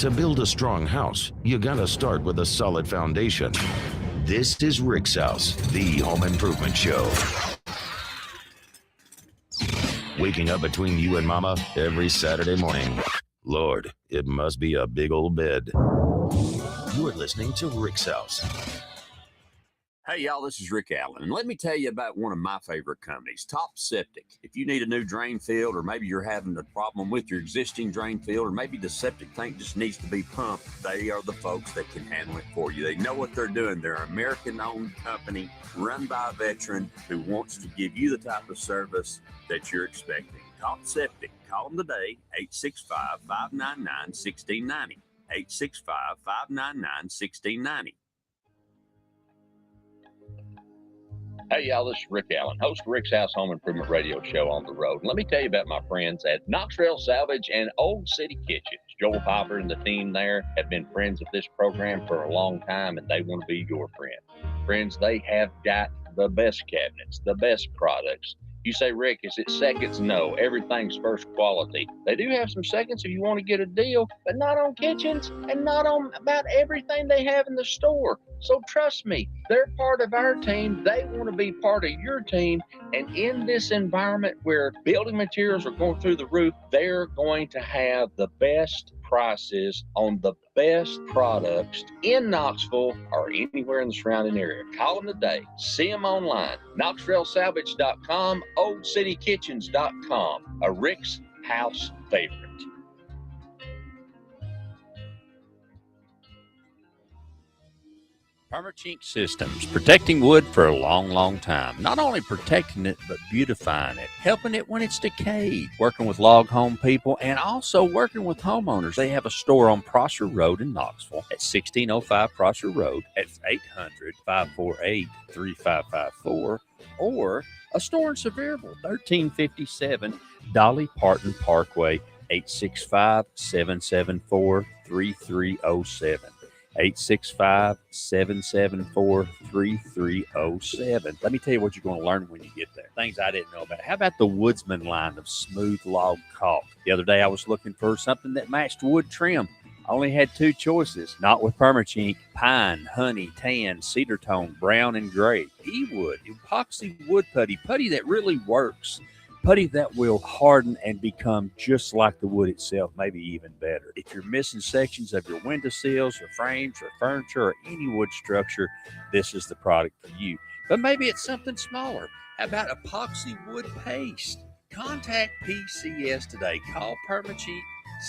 To build a strong house, you gotta start with a solid foundation. This is Rick's House, the home improvement show. Waking up between you and Mama every Saturday morning. Lord, it must be a big old bed. You're listening to Rick's House. Hey, y'all, this is Rick Allen, and let me tell you about one of my favorite companies, Top Septic. If you need a new drain field, or maybe you're having a problem with your existing drain field, or maybe the septic tank just needs to be pumped, they are the folks that can handle it for you. They know what they're doing. They're an American-owned company run by a veteran who wants to give you the type of service that you're expecting. Top Septic. Call them today, 865-599-1690. 865-599-1690. Hey, y'all, this is Rick Allen, host of Rick's House Home Improvement Radio Show on the road. Let me tell you about my friends at Knoxville Salvage and Old City Kitchens. Joel Popper and the team there have been friends of this program for a long time, and they want to be your friend. Friends, they have got the best cabinets, the best products. You say, Rick, is it seconds? No, everything's first quality. They do have some seconds if you want to get a deal, but not on kitchens and not on about everything they have in the store. So trust me, they're part of our team. They want to be part of your team. And in this environment where building materials are going through the roof, they're going to have the best prices on the best products in Knoxville or anywhere in the surrounding area. Call them today. See them online. KnoxvilleSalvage.com, OldCityKitchens.com. A Rick's House favorite. Permachink Systems, protecting wood for a long, long time. Not only protecting it, but beautifying it, helping it when it's decayed, working with log home people, and also working with homeowners. They have a store on Prosser Road in Knoxville at 1605 Prosser Road at 800-548-3554, or a store in Sevierville, 1357 Dolly Parton Parkway, 865-774-3307. 865-774-3307. Let me tell you what you're going to learn when you get there. Things I didn't know about. How about the Woodsman line of smooth log caulk? The other day I was looking for something that matched wood trim. I only had two choices. Not with Permachink. Pine, honey, tan, cedar tone, brown, and gray. E-wood, epoxy wood putty. Putty that really works. Putty that will harden and become just like the wood itself, maybe even better. If you're missing sections of your windowsills or frames or furniture or any wood structure, this is the product for you. But maybe it's something smaller. How about epoxy wood paste? Contact PCS today. Call Permachink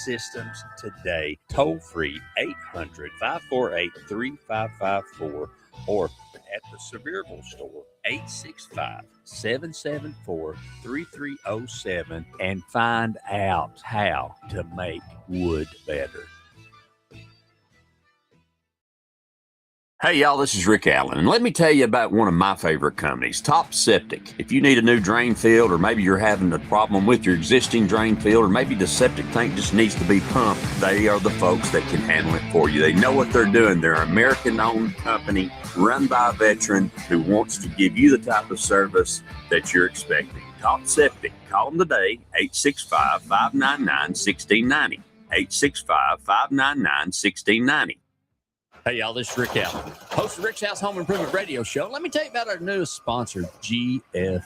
Systems today. Toll free 800-548-3554 or at the Sevierville store, 865-774-3307, and find out how to make wood better. Hey, y'all, this is Rick Allen, and let me tell you about one of my favorite companies, Top Septic. If you need a new drain field, or maybe you're having a problem with your existing drain field, or maybe the septic tank just needs to be pumped, they are the folks that can handle it for you. They know what they're doing. They're an American-owned company run by a veteran who wants to give you the type of service that you're expecting. Top Septic. Call them today, 865-599-1690. 865-599-1690. Hey, y'all, this is Rick Allen, host of Rick's House Home Improvement Radio Show. Let me tell you about our newest sponsor, GFL.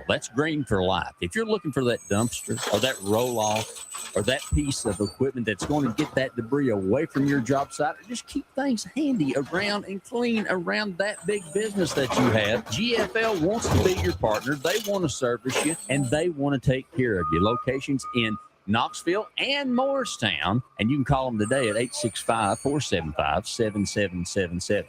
That's Green for Life. If you're looking for that dumpster or that roll-off or that piece of equipment that's going to get that debris away from your job site, or just keep things handy around and clean around that big business that you have, GFL wants to be your partner. They want to service you, and they want to take care of you. Locations in Knoxville and Morristown, and you can call them today at 865-475-7777,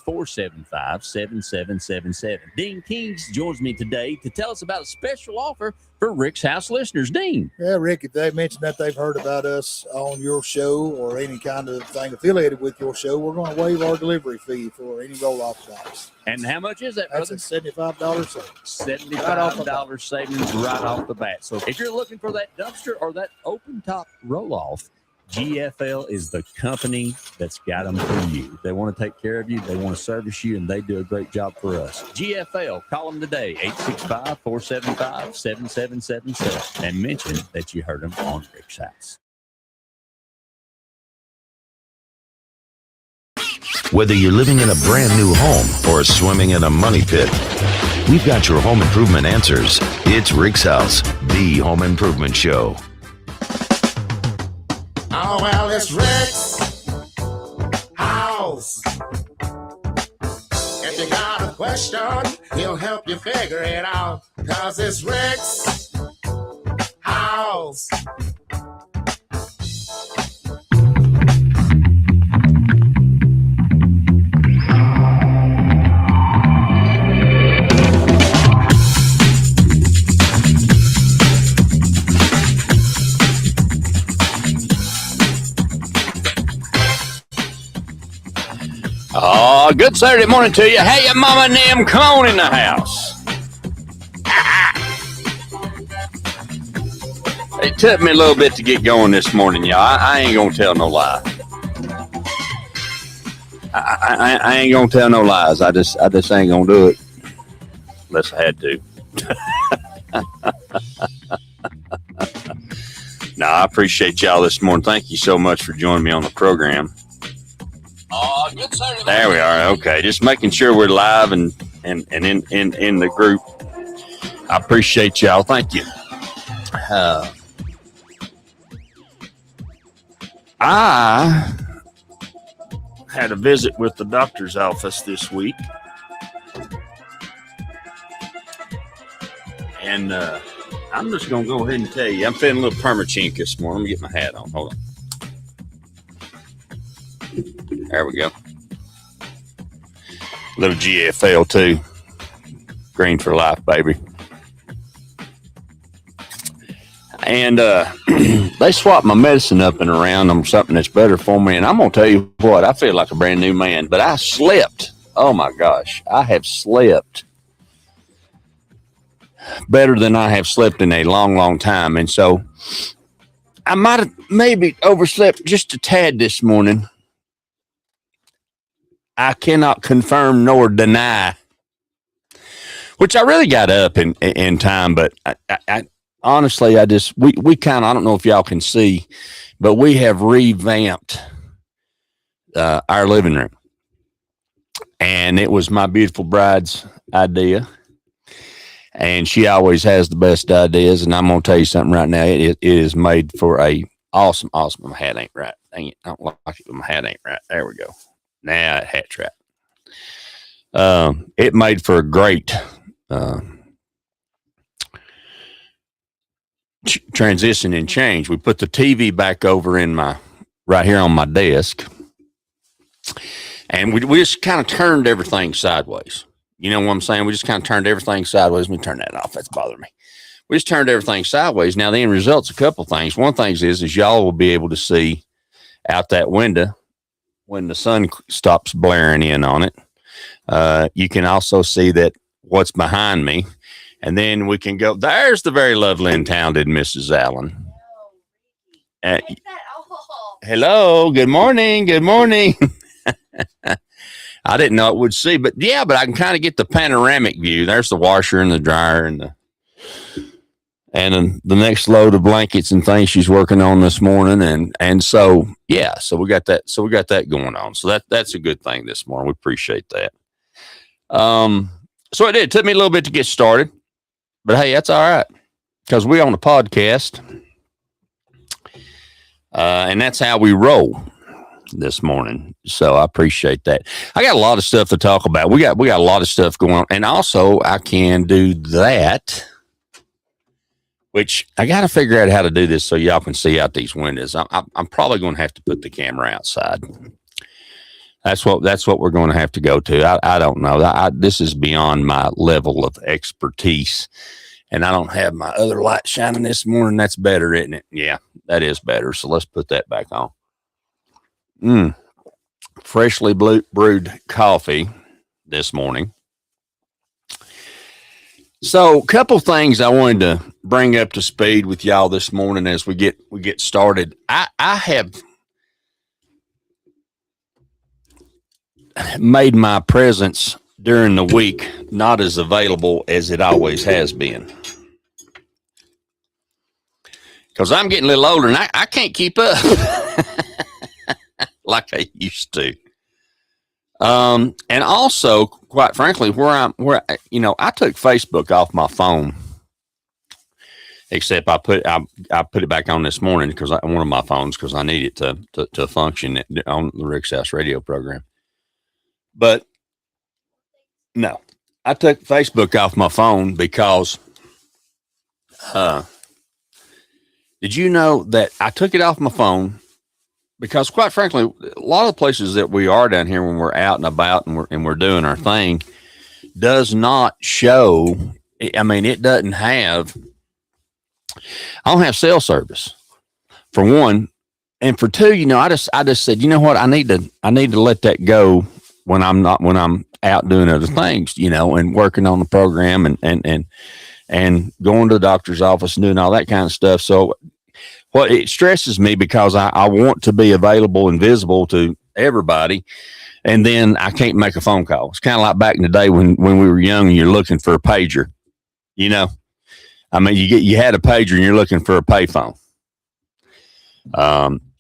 865-475-7777. Dean Kings joins me today to tell us about a special offer for Rick's House listeners. Dean. Yeah, Rick, if they mentioned that they've heard about us on your show or any kind of thing affiliated with your show, we're going to waive our delivery fee for any roll-off box. And how much is that, brother? That's a $75 savings. $75 savings right off the bat. So if you're looking for that dumpster or that open top roll-off, GFL is the company that's got them for you. They want to take care of you, they want to service you, and they do a great job for us. GFL, call them today, 865-475-7777, and mention that you heard them on Rick's House. Whether you're living in a brand new home or swimming in a money pit, we've got your home improvement answers. It's Rick's House, the home improvement show. Oh, well, it's Rick's House. If you got a question, he'll help you figure it out. 'Cause it's Rick's House. Oh, good Saturday morning to you. Hey, your mama and them, come on in the house. It took me a little bit to get going this morning, y'all. I ain't gonna tell no lie. I ain't gonna tell no lies. I just ain't gonna do it unless I had to. No, I appreciate y'all this morning. Thank you so much for joining me on the program. Oh, good Saturday. There we are. Okay, just making sure we're live and in the group. I appreciate y'all. Thank you. I had a visit with the doctor's office this week, and I'm just gonna go ahead and tell you, I'm feeling a little permachink this morning. Let me get my hat on. Hold on. There we go. Little GFL too. Green for life, baby. And they swapped my medicine up and around on something that's better for me. And I'm going to tell you what, I feel like a brand new man. But I slept. Oh, my gosh. I have slept better than I have slept in a long, long time. And so I might have maybe overslept just a tad this morning. I cannot confirm nor deny, which I really got up in time, but I honestly, we kind of, I don't know if y'all can see, but we have revamped our living room, and it was my beautiful bride's idea, and she always has the best ideas, and I'm going to tell you something right now. It is made for a awesome, my hat ain't right. Dang it, I don't like it, but my hat ain't right. There we go. Now it hat's right. It made for a great transition and change. We put the TV back over right here on my desk, and we just kind of turned everything sideways. You know what I'm saying? We just kind of turned everything sideways. Let me turn that off. That's bothering me. We just turned everything sideways. Now the end result's a couple things. One thing is y'all will be able to see out that window when the sun stops blaring in on it. You can also see that what's behind me. And then we can go, there's the very lovely and talented Mrs. Allen. Hello, good morning. Good morning. I didn't know it would see, but I can kind of get the panoramic view. There's the washer and the dryer and the next load of blankets and things she's working on this morning. And so, so we got that. So we got that going on. So that's a good thing this morning. We appreciate that. So it took me a little bit to get started, but hey, that's all right. Cause we on a podcast. And that's how we roll this morning. So I appreciate that. I got a lot of stuff to talk about. We got a lot of stuff going on. And also I can do that, which I got to figure out how to do this so y'all can see out these windows. I'm probably going to have to put the camera outside. That's what we're going to have to go to. I don't know. This is beyond my level of expertise, and I don't have my other light shining this morning. That's better, isn't it? Yeah, that is better. So let's put that back on. Freshly brewed coffee this morning. So a couple things I wanted to bring up to speed with y'all this morning as we get started. I have made my presence during the week not as available as it always has been. Because I'm getting a little older and I can't keep up like I used to. And also, quite frankly, I took Facebook off my phone, except I put it back on this morning because one of my phones, because I need it to function on the Rick's House radio program. But no, I took Facebook off my phone because, did you know that I took it off my phone? Because quite frankly, a lot of the places that we are down here when we're out and about and we're doing our thing does not show. I mean, it doesn't have. I don't have cell service, for one, and for two, I just said, you know what, I need to let that go when I'm out doing other things, and working on the program and going to the doctor's office and doing all that kind of stuff. So. Well, it stresses me because I want to be available and visible to everybody, and then I can't make a phone call. It's kind of like back in the day when we were young and you're looking for a pager. I mean, you had a pager and you're looking for a payphone.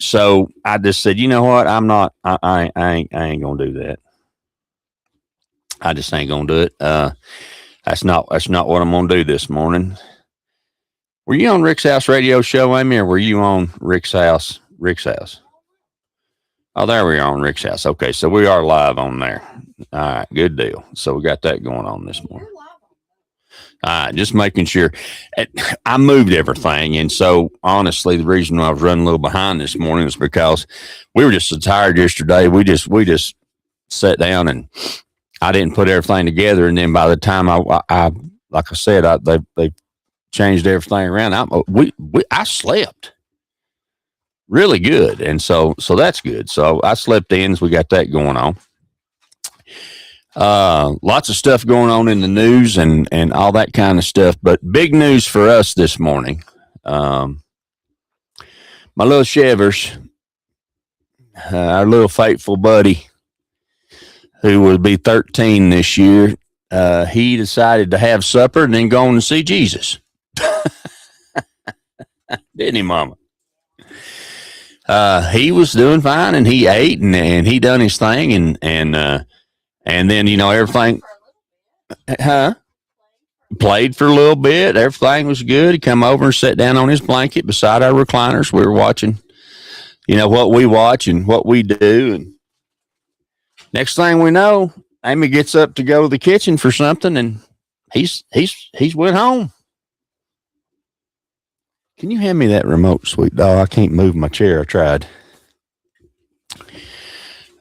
So I just said, you know what? I ain't gonna do that. I just ain't gonna do it. That's not what I'm gonna do this morning. Were you on Rick's House radio show, Amy, or were you on Rick's House? Rick's House. Oh, there we are on Rick's House. Okay, so we are live on there. All right, good deal. So we got that going on this morning. All right, just making sure. I moved everything, and so honestly, the reason why I was running a little behind this morning is because we were just so tired yesterday. We just sat down and I didn't put everything together, and then by the time I like I said, they changed everything around. I slept really good, and so that's good. So I slept in, so we got that going on. Lots of stuff going on in the news and all that kind of stuff. But big news for us this morning. My little Chevers, our little faithful buddy, who will be 13 this year, he decided to have supper and then go on and see Jesus. Didn't he, Mama? He was doing fine, and he ate and he done his thing, and then everything. Played for a little bit. Everything was good. He come over and sat down on his blanket beside our recliners. We were watching, what we watch and what we do, and next thing we know, Amy gets up to go to the kitchen for something, and he's went home. Can you hand me that remote, sweet doll? I can't move my chair. I tried.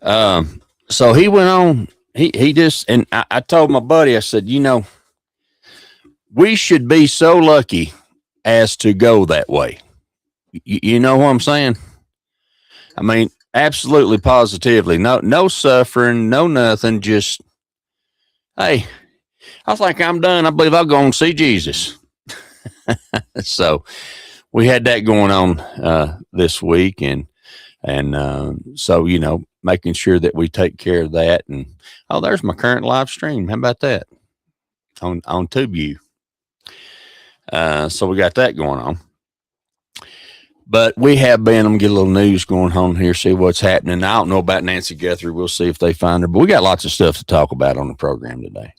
So he went on. He just, and I told my buddy, I said, we should be so lucky as to go that way. You know what I'm saying? I mean, absolutely, positively. No suffering, no nothing. Just, hey, I think I'm done. I believe I'll go and see Jesus. So we had that going on this week, and so making sure that we take care of that. And there's my current live stream. How about that on TubeView? So we got that going on. But we have been, I'm going to get a little news going on here, see what's happening. I don't know about Nancy Guthrie. We'll see if they find her. But we got lots of stuff to talk about on the program today.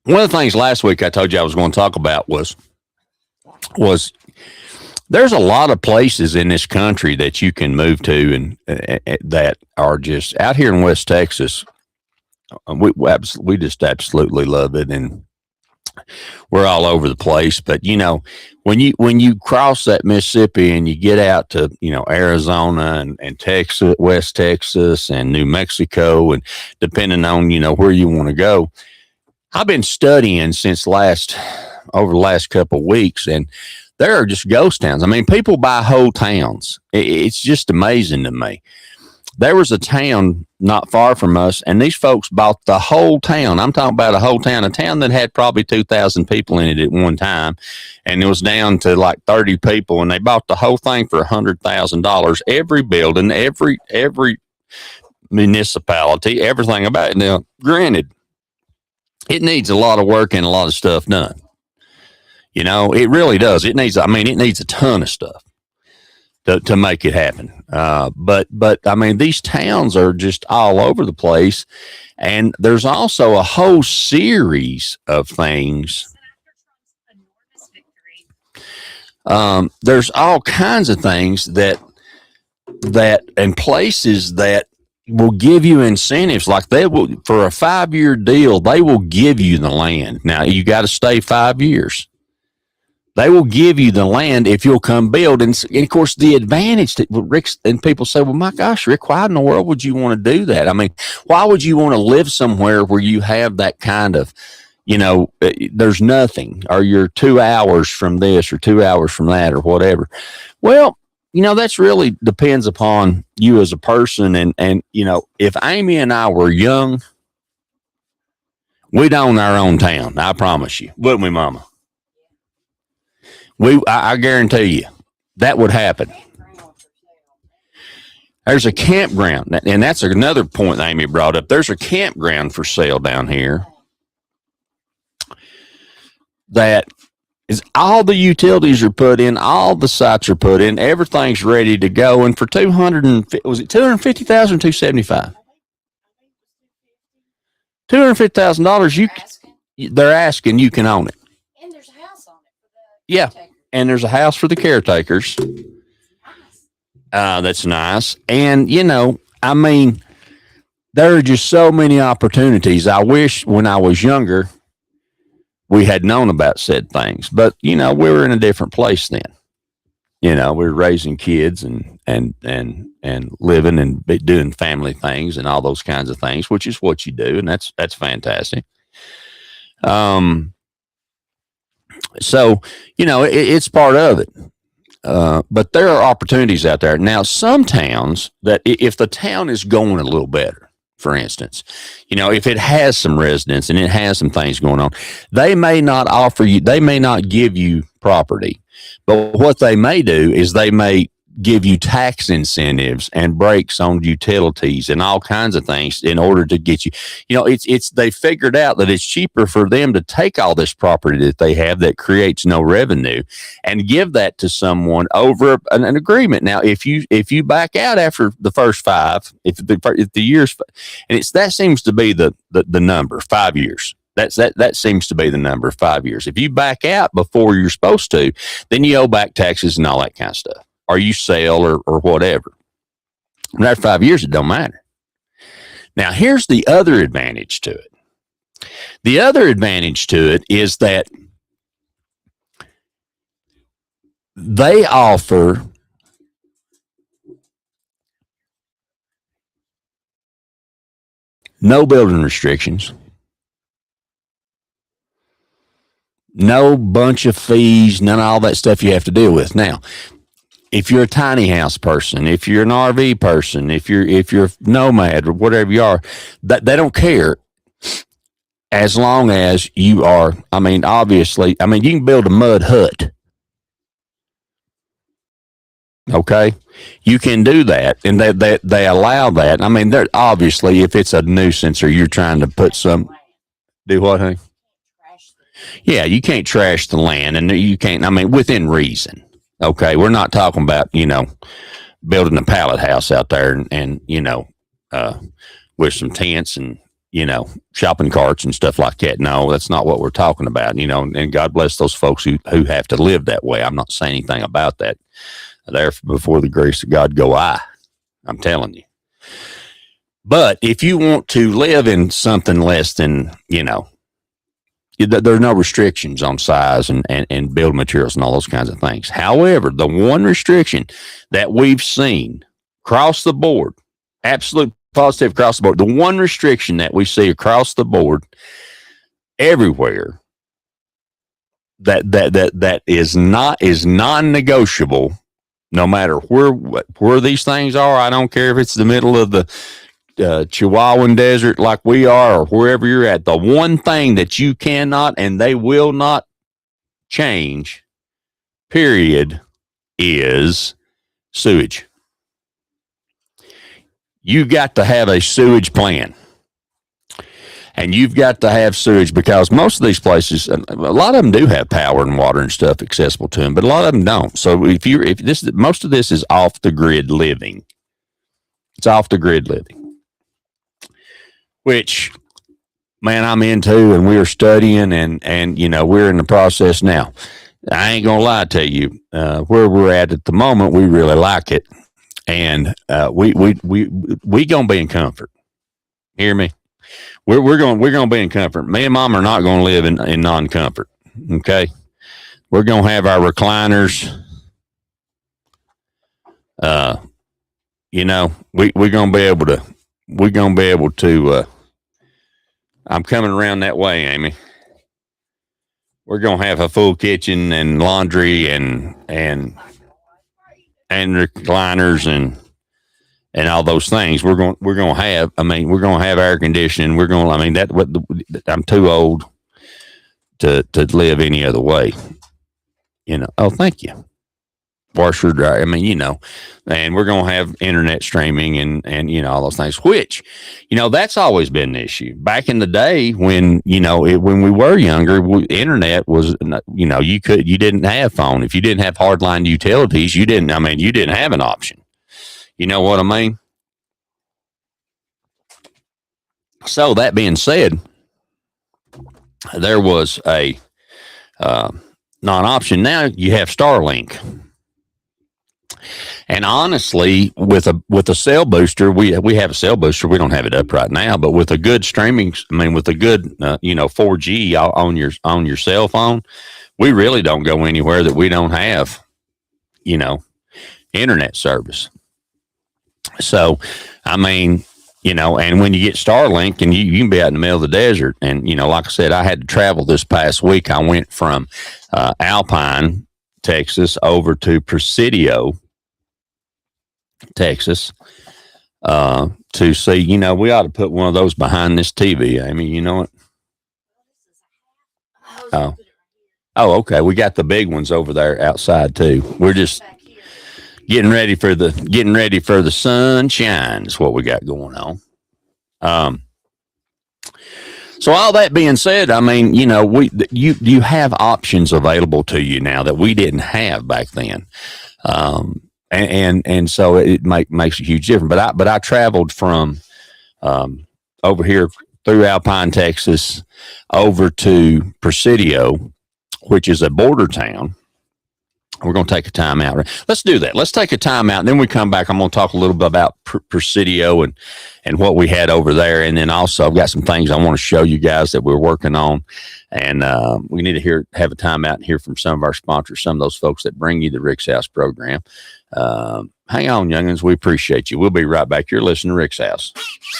One of the things last week I told you I was going to talk about was there's a lot of places in this country that you can move to and that are just out here in West Texas. We just absolutely love it, and we're all over the place. But when you cross that Mississippi and you get out to Arizona and Texas, West Texas, and New Mexico, and depending on where you want to go, I've been studying since over the last couple of weeks, and there are just ghost towns. I mean, people buy whole towns. It's just amazing to me. There was a town not far from us, and these folks bought the whole town. I'm talking about a whole town, a town that had probably 2,000 people in it at one time, and it was down to like 30 people, and they bought the whole thing for $100,000. Every building, every municipality, everything about it. Now, granted, it needs a lot of work and a lot of stuff done. It really does. It needs a ton of stuff to make it happen. But I mean, these towns are just all over the place. And there's also a whole series of things. There's all kinds of things that and places that will give you incentives. Like they will, for a 5-year deal, they will give you the land. Now you got to stay 5 years. They will give you the land if you'll come build. And of course, the advantage that Rick, and people say, well, my gosh, Rick, why in the world would you want to do that? I mean, why would you want to live somewhere where you have that kind of, there's nothing, or you're 2 hours from this or 2 hours from that or whatever? Well, that's really depends upon you as a person. And if Amy and I were young, we'd own our own town. I promise you. Wouldn't we, Mama? I guarantee you that would happen. There's a campground, and that's another point that Amy brought up. There's a campground for sale down here that is all the utilities are put in, all the sites are put in, everything's ready to go. And for $250,000, $275,000? $250,000. They're asking, you can own it. And there's a house on it. Yeah, and there's a house for the caretakers. That's nice. And, I mean, there are just so many opportunities. I wish when I was younger, we had known about said things. But, we were in a different place then. We were raising kids and living and doing family things and all those kinds of things, which is what you do. And that's fantastic. So, it's part of it. But there are opportunities out there. Now, some towns that if the town is going a little better, for instance, if it has some residents and it has some things going on, they may not give you property. But what they may do is they may give you tax incentives and breaks on utilities and all kinds of things in order to get you, they figured out that it's cheaper for them to take all this property that they have that creates no revenue and give that to someone over an agreement. Now, if you back out after the first 5, if the years, and that seems to be the number, 5 years. That seems to be the number, 5 years. If you back out before you're supposed to, then you owe back taxes and all that kind of stuff. Or you sell or whatever. And after 5 years, it don't matter. Now, here's the other advantage to it. The other advantage to it is that they offer no building restrictions, no bunch of fees, none of all that stuff you have to deal with. Now, if you're a tiny house person, if you're an RV person, if you're nomad or whatever you are, that they don't care as long as you are. I mean, obviously, you can build a mud hut. Okay, you can do that, and they allow that. I mean, they're obviously, if it's a nuisance or you're trying to put some, do what, honey? Yeah, you can't trash the land, and you can't. Within reason. Okay, we're not talking about, building a pallet house out there and with some tents and, shopping carts and stuff like that. No, that's not what we're talking about, and God bless those folks who have to live that way. I'm not saying anything about that. There before the grace of God go I. I'm telling you. But if you want to live in something less than, there are no restrictions on size and build materials and all those kinds of things. However, the one restriction that we've seen across the board, absolute positive across the board, the one restriction that we see across the board everywhere that is non-negotiable, no matter where these things are. I don't care if it's the middle of the Chihuahuan desert like we are, or wherever you're at. The one thing that you cannot and they will not change, period, is sewage. You got to have a sewage plan. and you've got to have sewage, because most of these places, a lot of them do have power and water and stuff accessible to them, but a lot of them don't. So most of this is off the grid living. It's off the grid living, which, man, I'm into, and we're studying, and we're in the process now. I ain't gonna lie to you, where we're at the moment, we really like it, and we gonna be in comfort. Hear me? We're gonna be in comfort. Me and Mom are not gonna live in non-comfort. Okay, we're gonna have our recliners. We're gonna be able to. We're gonna be able to. I'm coming around that way, Amy. We're gonna have a full kitchen and laundry and recliners and all those things. We're gonna have. We're gonna have air conditioning. I'm too old to live any other way. Oh, thank you. Washer, dryer. And we're gonna have internet streaming and all those things. Which, that's always been an issue. Back in the day when when we were younger, internet was you didn't have phone. If you didn't have hardline utilities, you didn't have an option. You know what I mean? So that being said, there was a non-option. Now you have Starlink. And honestly, with a cell booster, we have a cell booster. We don't have it up right now, but with a good streaming, with a good 4G on your cell phone, we really don't go anywhere that we don't have internet service. So, and when you get Starlink, and you can be out in the middle of the desert, and like I said, I had to travel this past week. I went from Alpine, Texas, over to Presidio, Texas, to see, we ought to put one of those behind this TV, Amy. You know it? Oh, okay. We got the big ones over there outside too. We're just getting ready for the sunshine is what we got going on. So all that being said, you have options available to you now that we didn't have back then. And so it makes a huge difference. But I traveled from over here through Alpine, Texas, over to Presidio, which is a border town. We're going to take a time out. Let's do that. Let's take a time out, and then we come back. I'm going to talk a little bit about Presidio and what we had over there. And then also I've got some things I want to show you guys that we're working on. And we need to have a time out and hear from some of our sponsors, some of those folks that bring you the Rick's House program. Hang on, youngins. We appreciate you. We'll be right back. You're listening to Rick's House.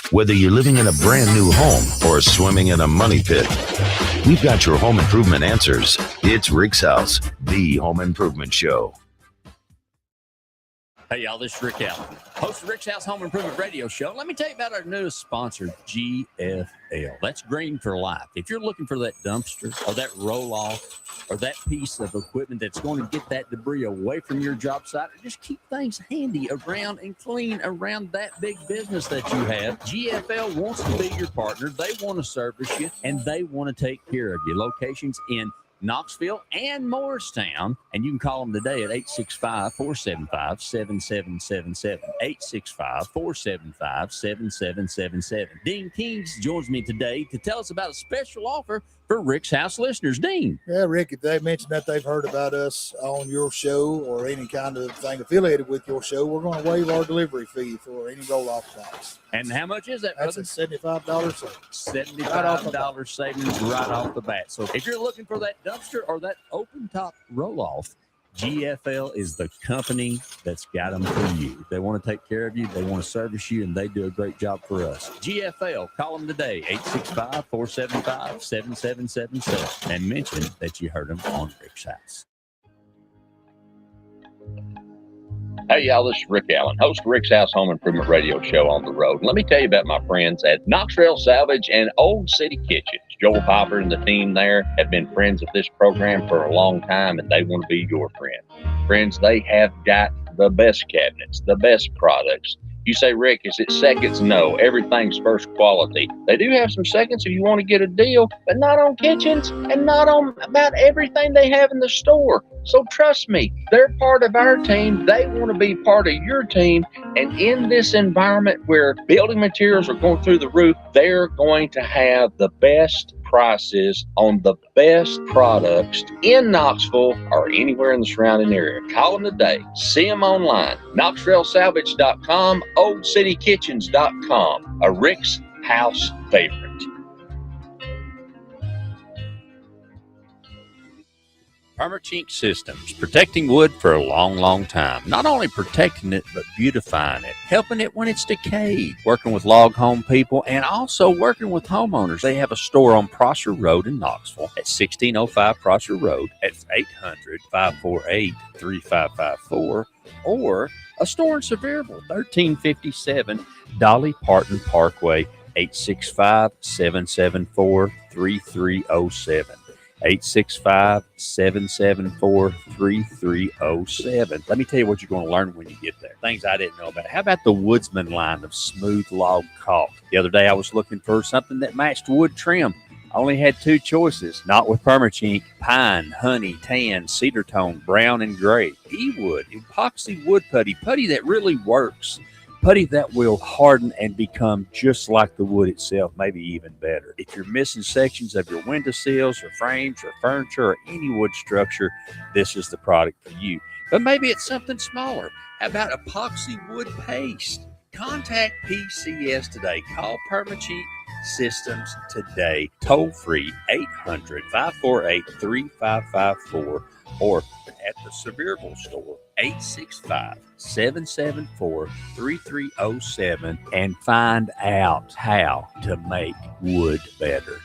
Whether you're living in a brand new home or swimming in a money pit, we've got your home improvement answers. It's Rick's House, the home improvement show. Hey, y'all, this is Rick Allen, host of Rick's House Home Improvement Radio Show. Let me tell you about our newest sponsor, GFL. That's Green for Life. If you're looking for that dumpster or that roll-off or that piece of equipment that's going to get that debris away from your job site, or just keep things handy around and clean around that big business that you have, GFL wants to be your partner. They want to service you, and they want to take care of you. Locations in Knoxville and Morristown, and you can call them today at 865-475-7777, 865-475-7777. Dean Kings joins me today to tell us about a special offer for Rick's House listeners. Dean. Yeah, Rick, if they mentioned that they've heard about us on your show or any kind of thing affiliated with your show, we're going to waive our delivery fee for any roll-off box. And how much is that, brother? That's a $75 savings. $75 savings right off the bat. So if you're looking for that dumpster or that open top roll-off, GFL is the company that's got them for you. They want to take care of you. They want to service you, and they do a great job for us. GFL, call them today, 865-475-7777, and mention that you heard them on Rick's House. Hey, y'all, this is Rick Allen, host of Rick's House Home Improvement Radio Show on the road. Let me tell you about my friends at Knox Trail Salvage and Old City Kitchens. Joel Piper and the team there have been friends of this program for a long time, and they want to be your friend. Friends, they have got the best cabinets, the best products, You say, Rick, is it seconds? No, everything's first quality. They do have some seconds if you want to get a deal, but not on kitchens and not on about everything they have in the store. So trust me, they're part of our team. They want to be part of your team. And in this environment where building materials are going through the roof, they're going to have the best prices on the best products in Knoxville or anywhere in the surrounding area. Call them today. See them online. KnoxvilleSalvage.com, OldCityKitchens.com. A Rick's House favorite. Permachink Systems, protecting wood for a long, long time. Not only protecting it, but beautifying it, helping it when it's decayed, working with log home people, and also working with homeowners. They have a store on Prosser Road in Knoxville at 1605 Prosser Road at 800-548-3554, or a store in Sevierville, 1357 Dolly Parton Parkway, 865-774-3307. 865-774-3307. Let me tell you what you're going to learn when you get there. Things I didn't know about. How about the Woodsman line of smooth log caulk? The other day I was looking for something that matched wood trim. I only had two choices. Not with Permachink: pine, honey, tan, cedar tone, brown, and gray. E-wood, epoxy wood putty that really works. Putty that will harden and become just like the wood itself, maybe even better. If you're missing sections of your windowsills or frames or furniture or any wood structure, this is the product for you. But maybe it's something smaller. How about epoxy wood paste? Contact PCS today. Call Permachink Systems today. Toll free 800-548-3554 or at the Sevierville store, 865-774-3307, and find out how to make wood better.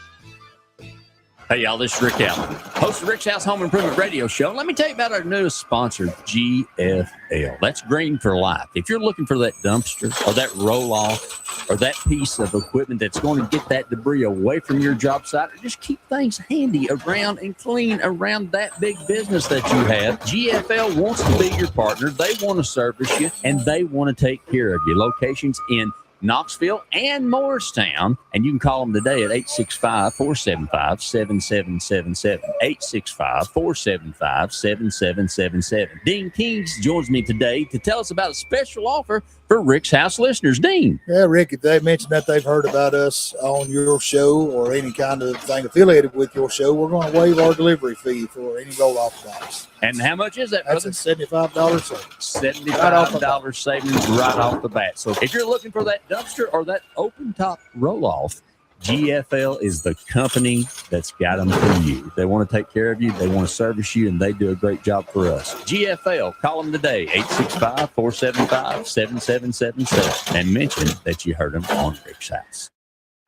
Hey, y'all, this is Rick Allen, host of Rick's House Home Improvement Radio Show. Let me tell you about our newest sponsor, GFL. That's Green for Life. If you're looking for that dumpster or that roll-off or that piece of equipment that's going to get that debris away from your job site, or just keep things handy around and clean around that big business that you have, GFL wants to be your partner. They want to service you, and they want to take care of you. Locations in Knoxville and Morristown, and you can call them today at 865-475-7777, 865-475-7777. Dean Kings joins me today to tell us about a special offer for Rick's House listeners. Dean. Yeah, Rick, if they mentioned that they've heard about us on your show or any kind of thing affiliated with your show, we're going to waive our delivery fee for any roll-off box. And how much is that, That's brother? a $75 savings. $75 savings right off the bat. So if you're looking for that dumpster or that open top roll-off, GFL is the company that's got them for you. They want to take care of you, they want to service you, and they do a great job for us. GFL, call them today, 865-475-7777, and mention that you heard them on Rick's House.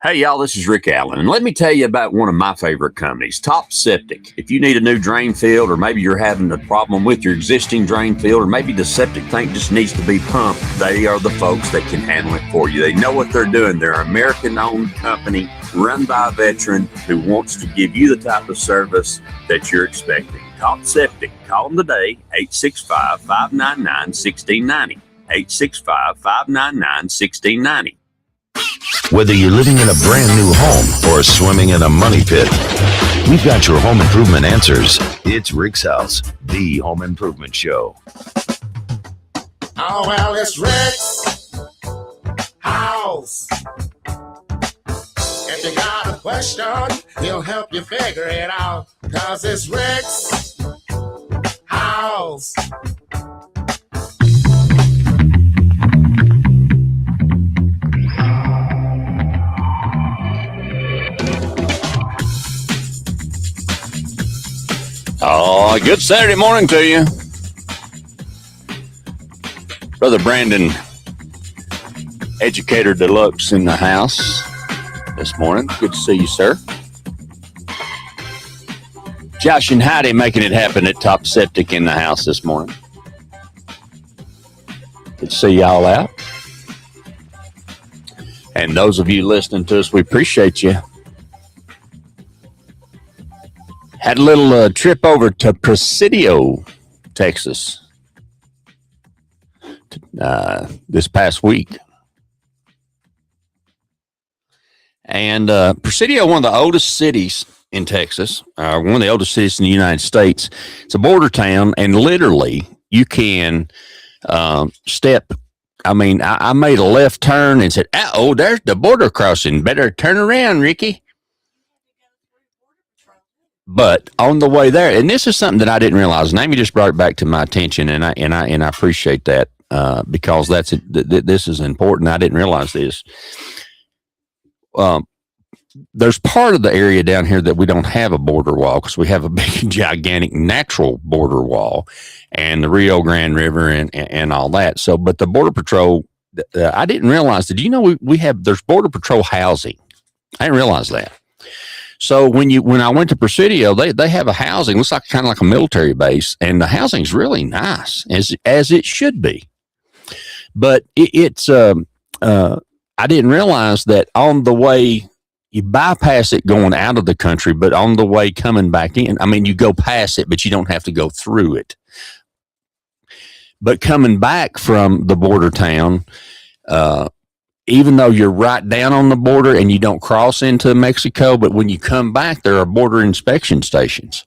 Hey, y'all, this is Rick Allen, and let me tell you about one of my favorite companies, Top Septic. If you need a new drain field, or maybe you're having a problem with your existing drain field, or maybe the septic tank just needs to be pumped, they are the folks that can handle it for you. They know what they're doing. They're an American-owned company run by a veteran who wants to give you the type of service that you're expecting. Top Septic. Call them today, 865-599-1690, 865-599-1690. Whether you're living in a brand new home or swimming in a money pit, we've got your home improvement answers. It's Rick's House, the home improvement show. Oh, well, it's Rick's House. If you got a question, he'll help you figure it out. 'Cause it's Rick's House. Oh, good Saturday morning to you. Brother Brandon, Educator Deluxe in the house this morning. Good to see you, sir. Josh and Heidi making it happen at Top Septic in the house this morning. Good to see y'all out. And those of you listening to us, we appreciate you. Had a little trip over to Presidio, Texas, to this past week. And Presidio, one of the oldest cities in Texas, one of the oldest cities in the United States. It's a border town, and literally you can step. I mean, I made a left turn and said, "Oh, there's the border crossing. Better turn around, Ricky." But on the way there, and this is something that I didn't realize, and Amy just brought it back to my attention, and I appreciate that because this is important. I didn't realize this. There's part of the area down here that we don't have a border wall because we have a big, gigantic natural border wall and the Rio Grande River and all that. So, but the Border Patrol, I didn't realize that. You know, there's Border Patrol housing. I didn't realize that. So when I went to Presidio, they have a housing, looks like kind of like a military base, and the housing's really nice as it should be. But I didn't realize that on the way you bypass it going out of the country, but on the way coming back in, I mean, you go past it, but you don't have to go through it. But coming back from the border town, even though you're right down on the border and you don't cross into Mexico, but when you come back, there are border inspection stations.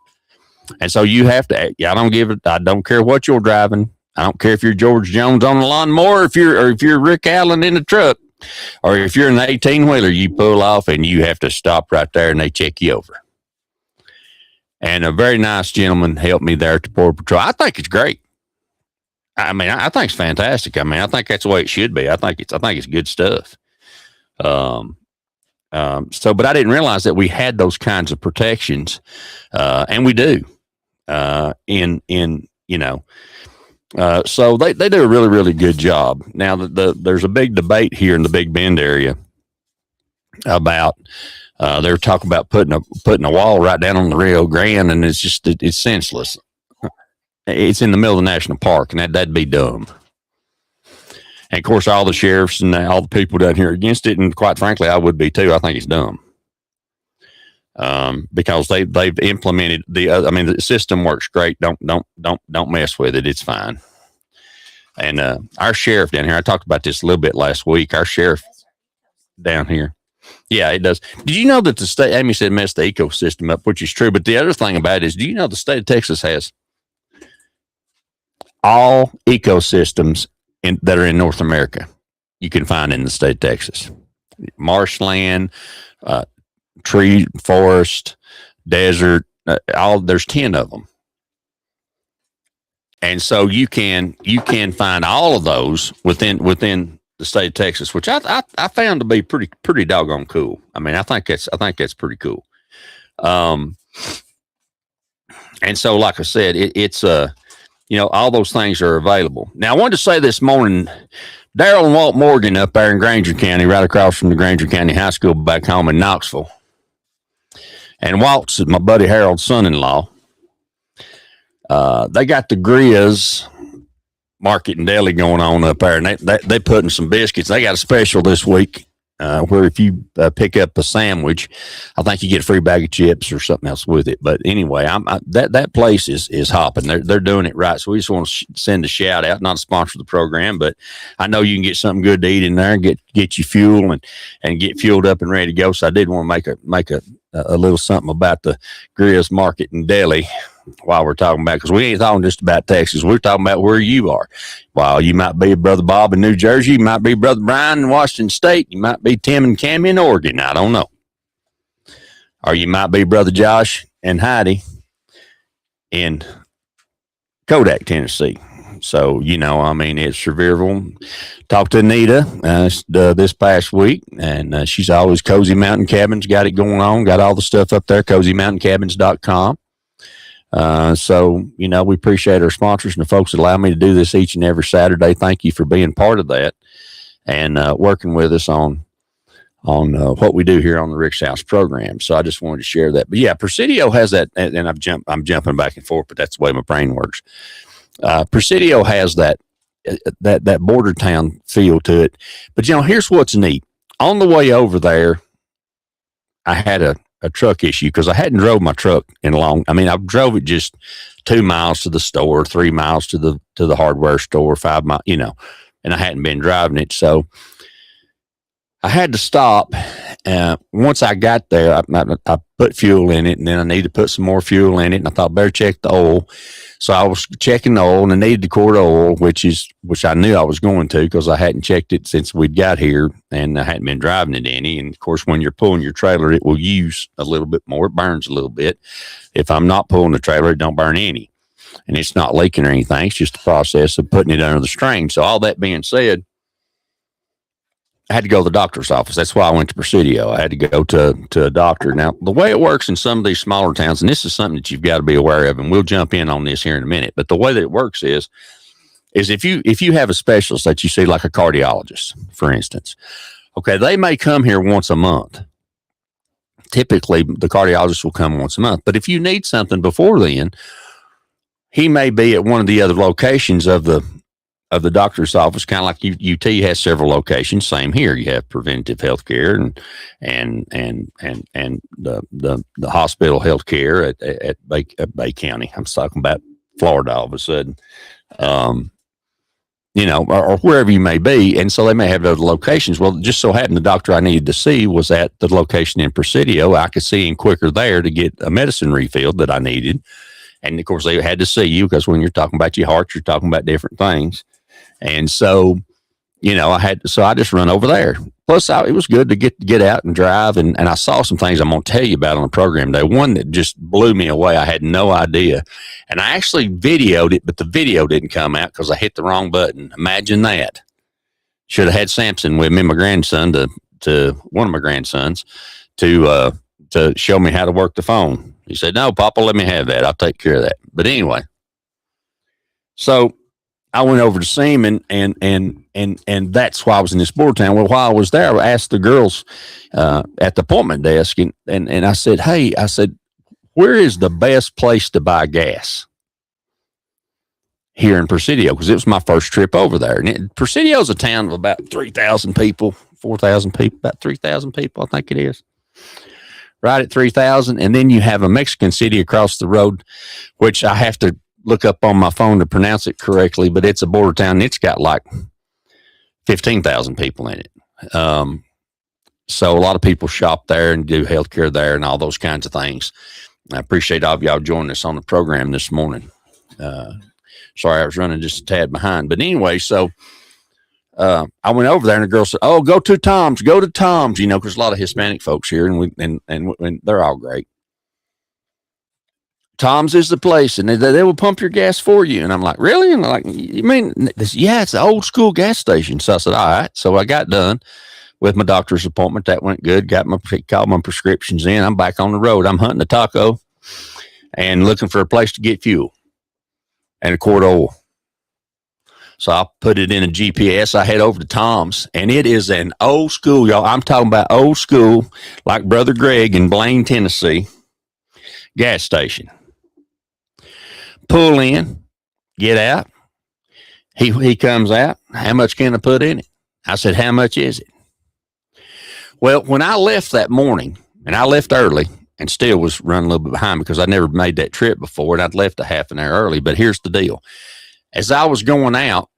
And so you have to, I don't care what you're driving. I don't care if you're George Jones on a lawnmower, or if you're Rick Allen in a truck, or if you're an 18-wheeler, you pull off and you have to stop right there and they check you over. And a very nice gentleman helped me there at the Border Patrol. I think it's great. I mean, I think it's fantastic. I mean, I think that's the way it should be. I think it's good stuff. But I didn't realize that we had those kinds of protections, and we do. So they do a really, really good job. Now, there's a big debate here in the Big Bend area about they're talking about putting a wall right down on the Rio Grande, and it's senseless. It's in the middle of the national park, and that'd be dumb. And of course, all the sheriffs and all the people down here against it, and quite frankly, I would be too. I think it's dumb. Because they've implemented the system works great. Don't mess with it. It's fine. And our sheriff down here, I talked about this a little bit last week. Our sheriff down here, yeah, it does. Did you know that the state? Amy said mess the ecosystem up, which is true. But the other thing about it is, do you know the state of Texas has all ecosystems that are in North America? You can find in the state of Texas, marshland, tree, forest, desert, there's 10 of them. And so you can find all of those within the state of Texas, which I found to be pretty doggone cool. I mean, I think that's pretty cool. And so, like I said, it's all those things are available. Now, I wanted to say this morning, Daryl and Walt Morgan up there in Granger County, right across from the Granger County High School back home in Knoxville. And Walt's my buddy Harold's son-in-law. They got the Grizz Market and Deli going on up there, and they putting some biscuits. They got a special this week where if you pick up a sandwich, I think you get a free bag of chips or something else with it. But anyway, that place is hopping. They're doing it right. So we just want to send a shout out, not to sponsor the program, but I know you can get something good to eat in there and get you fuel and get fueled up and ready to go. So I did want to make a little something about the Grizz Market and Deli while we're talking about, because we ain't talking just about Texas. We're talking about where you are. While you might be Brother Bob in New Jersey, you might be Brother Brian in Washington State, you might be Tim and Cammy in Oregon. I don't know. Or you might be Brother Josh and Heidi in Kodak, Tennessee. So, it's Sevierville. Talked to Anita this past week, and she's always Cozy Mountain Cabins, got it going on, got all the stuff up there, cozymountainCabins.com. So, we appreciate our sponsors and the folks that allow me to do this each and every Saturday. Thank you for being part of that and working with us on what we do here on the Rick's House program. So I just wanted to share that. But yeah, Presidio has that, and I'm jumping back and forth, but that's the way my brain works. Presidio has that border town feel to it. But here's what's neat. On the way over there, I had a truck issue because I hadn't drove my truck in long. I drove it just 2 miles to the store, 3 miles to the hardware store, 5 miles, and I hadn't been driving it. So I had to stop. Once I got there, I put fuel in it, and then I needed to put some more fuel in it, and I thought better check the oil. So I was checking the oil, and I needed to quart oil, which I knew I was going to because I hadn't checked it since we'd got here, and I hadn't been driving it any. And of course, when you're pulling your trailer, it will use a little bit more. It burns a little bit. If I'm not pulling the trailer, it don't burn any, and it's not leaking or anything. It's just the process of putting it under the strain. So all that being said, I had to go to the doctor's office. That's why I went to Presidio. I had to go to a doctor. Now, the way it works in some of these smaller towns, and this is something that you've got to be aware of, and we'll jump in on this here in a minute, but the way that it works is if you have a specialist that you see, like a cardiologist, for instance, okay, they may come here once a month. Typically, the cardiologist will come once a month. But if you need something before then, he may be at one of the other locations of the doctor's office, kind of like UT has several locations. Same here. You have preventative health care and the hospital health care at Bay County. I'm talking about Florida all of a sudden, or wherever you may be. And so they may have other locations. Well, it just so happened the doctor I needed to see was at the location in Presidio. I could see him quicker there to get a medicine refilled that I needed. And of course they had to see you because when you're talking about your heart, you're talking about different things. And so, I just run over there. Plus, it was good to get out and drive. And I saw some things I'm going to tell you about on the program today. One that just blew me away. I had no idea. And I actually videoed it, but the video didn't come out because I hit the wrong button. Imagine that. Should have had Samson with me, my grandson, to one of my grandsons, to show me how to work the phone. He said, "No, Papa, let me have that. I'll take care of that." But anyway, so I went over to see him, and that's why I was in this board town. Well, while I was there, I asked the girls at the appointment desk, and I said, "Hey," I said, "where is the best place to buy gas here in Presidio?" Because it was my first trip over there. And Presidio is a town of about 3,000 people, 4,000 people, about 3,000 people, I think it is. Right at 3,000. And then you have a Mexican city across the road, which I have to look up on my phone to pronounce it correctly, but it's a border town. It's got like 15,000 people in it. So a lot of people shop there and do healthcare there and all those kinds of things. I appreciate all of y'all joining us on the program this morning. Sorry, I was running just a tad behind, but anyway, so I went over there and the girl said, "Oh, go to Tom's, because a lot of Hispanic folks here and they're all great. Tom's is the place, and they will pump your gas for you." And I'm like, "Really?" And they're like, "You mean this?" "Yeah, it's an old school gas station." So I said, "All right." So I got done with my doctor's appointment. That went good. Called my prescriptions in. I'm back on the road. I'm hunting a taco and looking for a place to get fuel and a quart of oil. So I put it in a GPS. I head over to Tom's, and it is an old school, y'all. I'm talking about old school, like Brother Greg in Blaine, Tennessee, gas station. Pull in, get out. He comes out. "How much can I put in it?" I said, "How much is it?" Well, when I left that morning, and I left early and still was running a little bit behind because I never made that trip before, and I'd left a half an hour early. But here's the deal. As I was going out,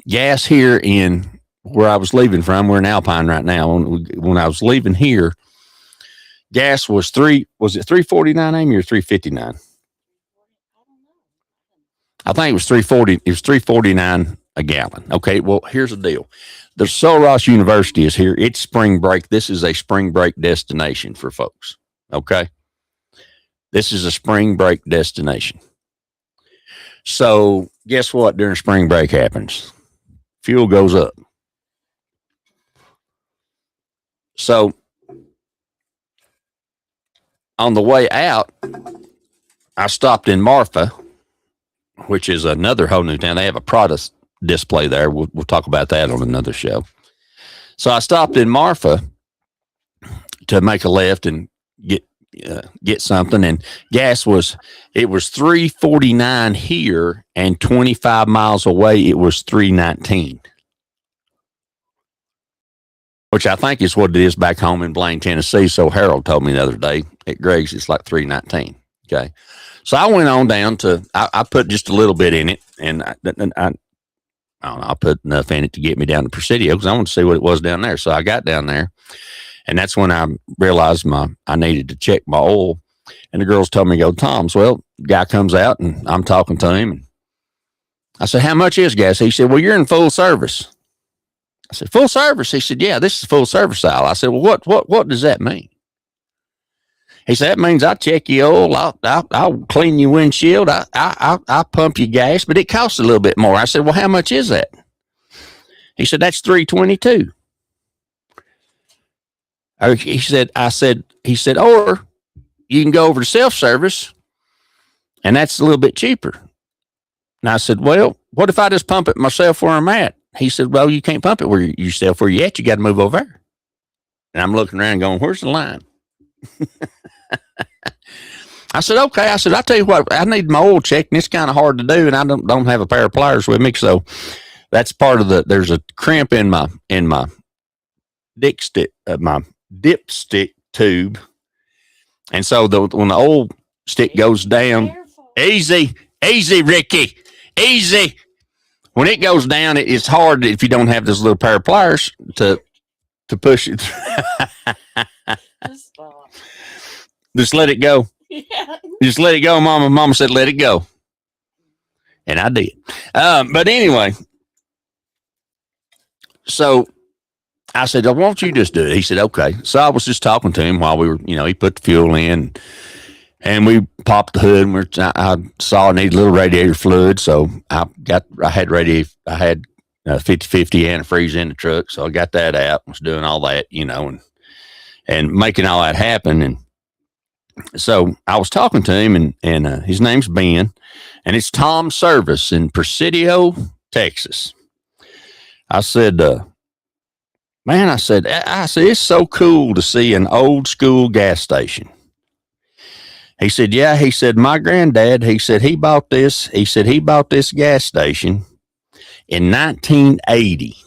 gas here in where I was leaving from, we're in Alpine right now. When I was leaving here, gas was $3.49, Amy, or $3.59? I think it was $3.40. It was $3.49 a gallon. Okay, well, here's the deal. The Sul Ross University is here. It's spring break. This is a spring break destination for folks. Okay, this is a spring break destination. So guess what? During spring break happens. Fuel goes up. So on the way out, I stopped in Marfa, which is another whole new town. They have a product display there. We'll talk about that on another show. So I stopped in Marfa to make a left and get something, and gas was $3.49 here, and 25 miles away it was $3.19, which I think is what it is back home in Blaine, Tennessee. So Harold told me the other day at Greg's it's like $3.19. Okay, so I went on down to I put just a little bit in it, and I don't know, I put enough in it to get me down to Presidio because I wanted to see what it was down there. So I got down there, and that's when I realized I needed to check my oil. And the girls told me to go to Tom's. Well, the guy comes out, and I'm talking to him, and I said, "How much is gas?" He said, "Well, you're in full service." I said, "Full service?" He said, "Yeah, this is full service aisle." I said, "Well, what does that mean?" He said, "That means I check your oil, I'll clean your windshield, I pump your gas, but it costs a little bit more." I said, "Well, how much is that?" He said, "That's $3.22." He said, "Or you can go over to self-service, and that's a little bit cheaper." And I said, "Well, what if I just pump it myself where I'm at?" He said, "Well, you can't pump it where yourself where you at. You got to move over there." And I'm looking around going, "Where's the line?" I said, "Okay." I said, "I'll tell you what, I need my oil checked, and it's kind of hard to do, and I don't have a pair of pliers with me." So that's part of there's a crimp in my my dipstick tube. And so when the oil stick goes down, Careful. easy, Ricky, easy. When it goes down, it's hard if you don't have this little pair of pliers to push it. Just stop. Just let it go. Yeah. Just let it go, Mama. Mama said, "Let it go." And I did. But anyway, so I said, "Why don't you just do it?" He said, "Okay." So I was just talking to him while we were, he put the fuel in, and we popped the hood, and I saw I needed a little radiator fluid. So I had 50/50 antifreeze in the truck. So I got that out, was doing all that, and making all that happen. And so I was talking to him, and his name's Ben, and it's Tom's Service in Presidio, Texas. I said, "Man," I said, "it's so cool to see an old school gas station." He said, "Yeah." He said, "My granddad," he said, he bought this gas station in 1980.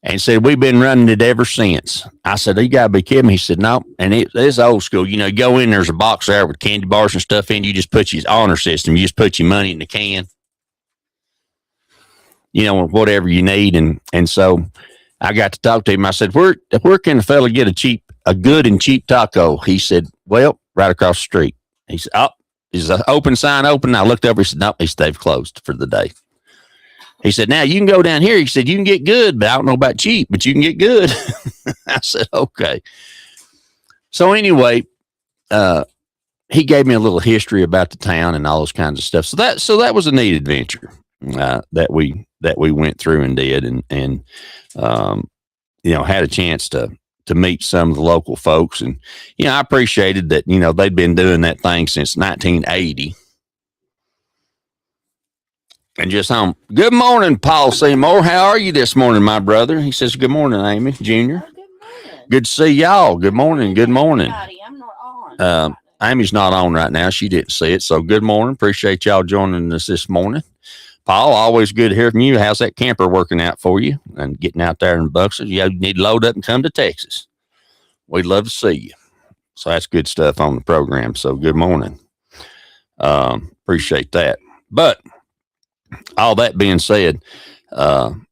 And said, "We've been running it ever since." I said, "You got to be kidding me." He said, "No." And it's old school. You go in, there's a box there with candy bars and stuff in. You just put your honor system. You just put your money in the can, whatever you need. And so I got to talk to him. I said, where can a fella get a good and cheap taco?" He said, "Well, right across the street." He said, "Oh, is the open sign open?" I looked over. He said, "No," he said, "They've closed for the day." He said, "Now you can go down here." He said, "You can get good, but I don't know about cheap, but you can get good." I said, "Okay." So anyway, he gave me a little history about the town and all those kinds of stuff. So that was a neat adventure that we went through and did, and had a chance to meet some of the local folks. And I appreciated that they'd been doing that thing since 1980. And just home. "Good morning, Paul Seymour. How are you this morning, my brother?" He says, "Good morning, Amy Jr. Oh, good morning. Good to see y'all. Good morning. Good morning." Everybody, I'm not on. Amy's not on right now. She didn't see it. So good morning. Appreciate y'all joining us this morning. Paul, always good to hear from you. How's that camper working out for you and getting out there in Buxton? You need to load up and come to Texas. We'd love to see you. So that's good stuff on the program. So good morning. Appreciate that. But all that being said, on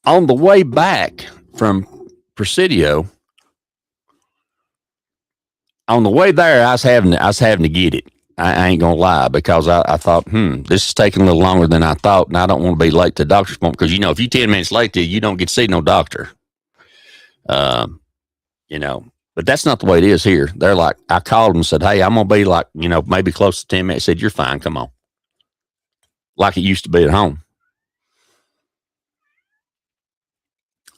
the way back from Presidio, on the way there, I was having to get it. I ain't gonna lie, because I thought, this is taking a little longer than I thought, and I don't want to be late to the doctor's appointment, because if you're 10 minutes late, you don't get to see no doctor. But that's not the way it is here. They're like, I called them and said, "Hey, I'm gonna be like, maybe close to 10 minutes." Said, "You're fine. Come on." Like it used to be at home.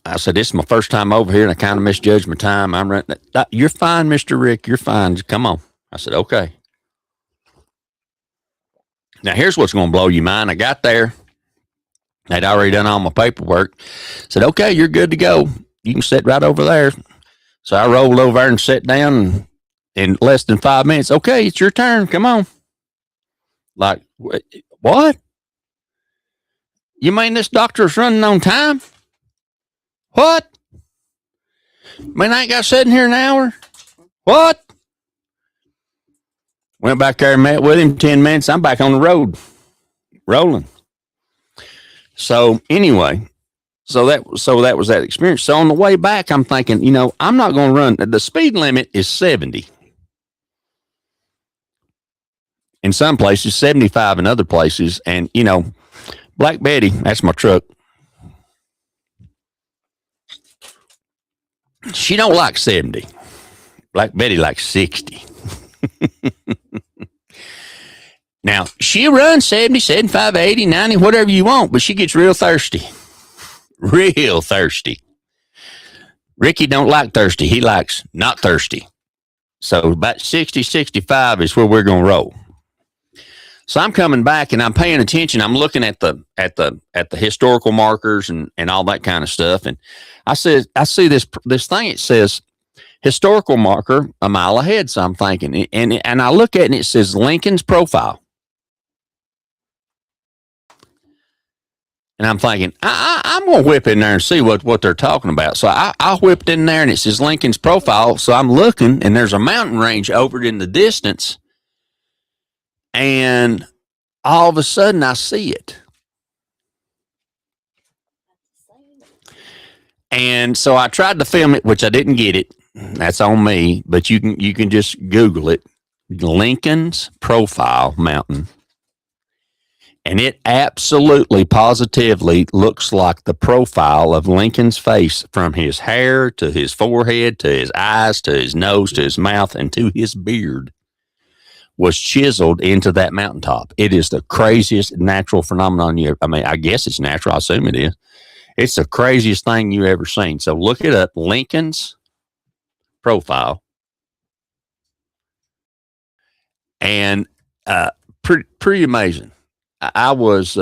I said, "This is my first time over here, and I kind of misjudged my time. I'm running." "You're fine, Mr. Rick. You're fine. Just come on." I said, "Okay." Now, here's what's going to blow your mind. I got there. I'd already done all my paperwork. Said, "Okay, you're good to go. You can sit right over there." So I rolled over there and sat down, and in less than 5 minutes, "Okay, it's your turn. Come on." Like, what? You mean this doctor's running on time? What? Man, I ain't got sitting here an hour? What? Went back there and met with him 10 minutes. I'm back on the road, rolling. So anyway, so that was that experience. So on the way back, I'm thinking, you know, I'm not going to run. The speed limit is 70. In some places, 75 in other places. And, you know, Black Betty, that's my truck. She don't like 70. Black Betty likes 60. Now, she runs 70, 75, 80, 90, whatever you want, but she gets real thirsty. Real thirsty. Ricky don't like thirsty. He likes not thirsty. So about 60, 65 is where we're going to roll. So I'm coming back and I'm paying attention. I'm looking at the historical markers and all that kind of stuff. And I see this thing. It says historical marker a mile ahead. So I'm thinking, and I look at it and it says Lincoln's profile. And I'm thinking, I'm going to whip in there and see what they're talking about. So I whipped in there and it says Lincoln's profile. So I'm looking and there's a mountain range over in the distance. And all of a sudden I see it. And so I tried to film it, which I didn't get it. That's on me, but you can just Google it. Lincoln's Profile Mountain. And it absolutely, positively looks like the profile of Lincoln's face, from his hair to his forehead to his eyes to his nose to his mouth and to his beard, was chiseled into that mountaintop. It is the craziest natural phenomenon I guess it's natural. I assume it is. It's the craziest thing you ever seen. So look it up, Lincoln's Profile. And pretty amazing. I was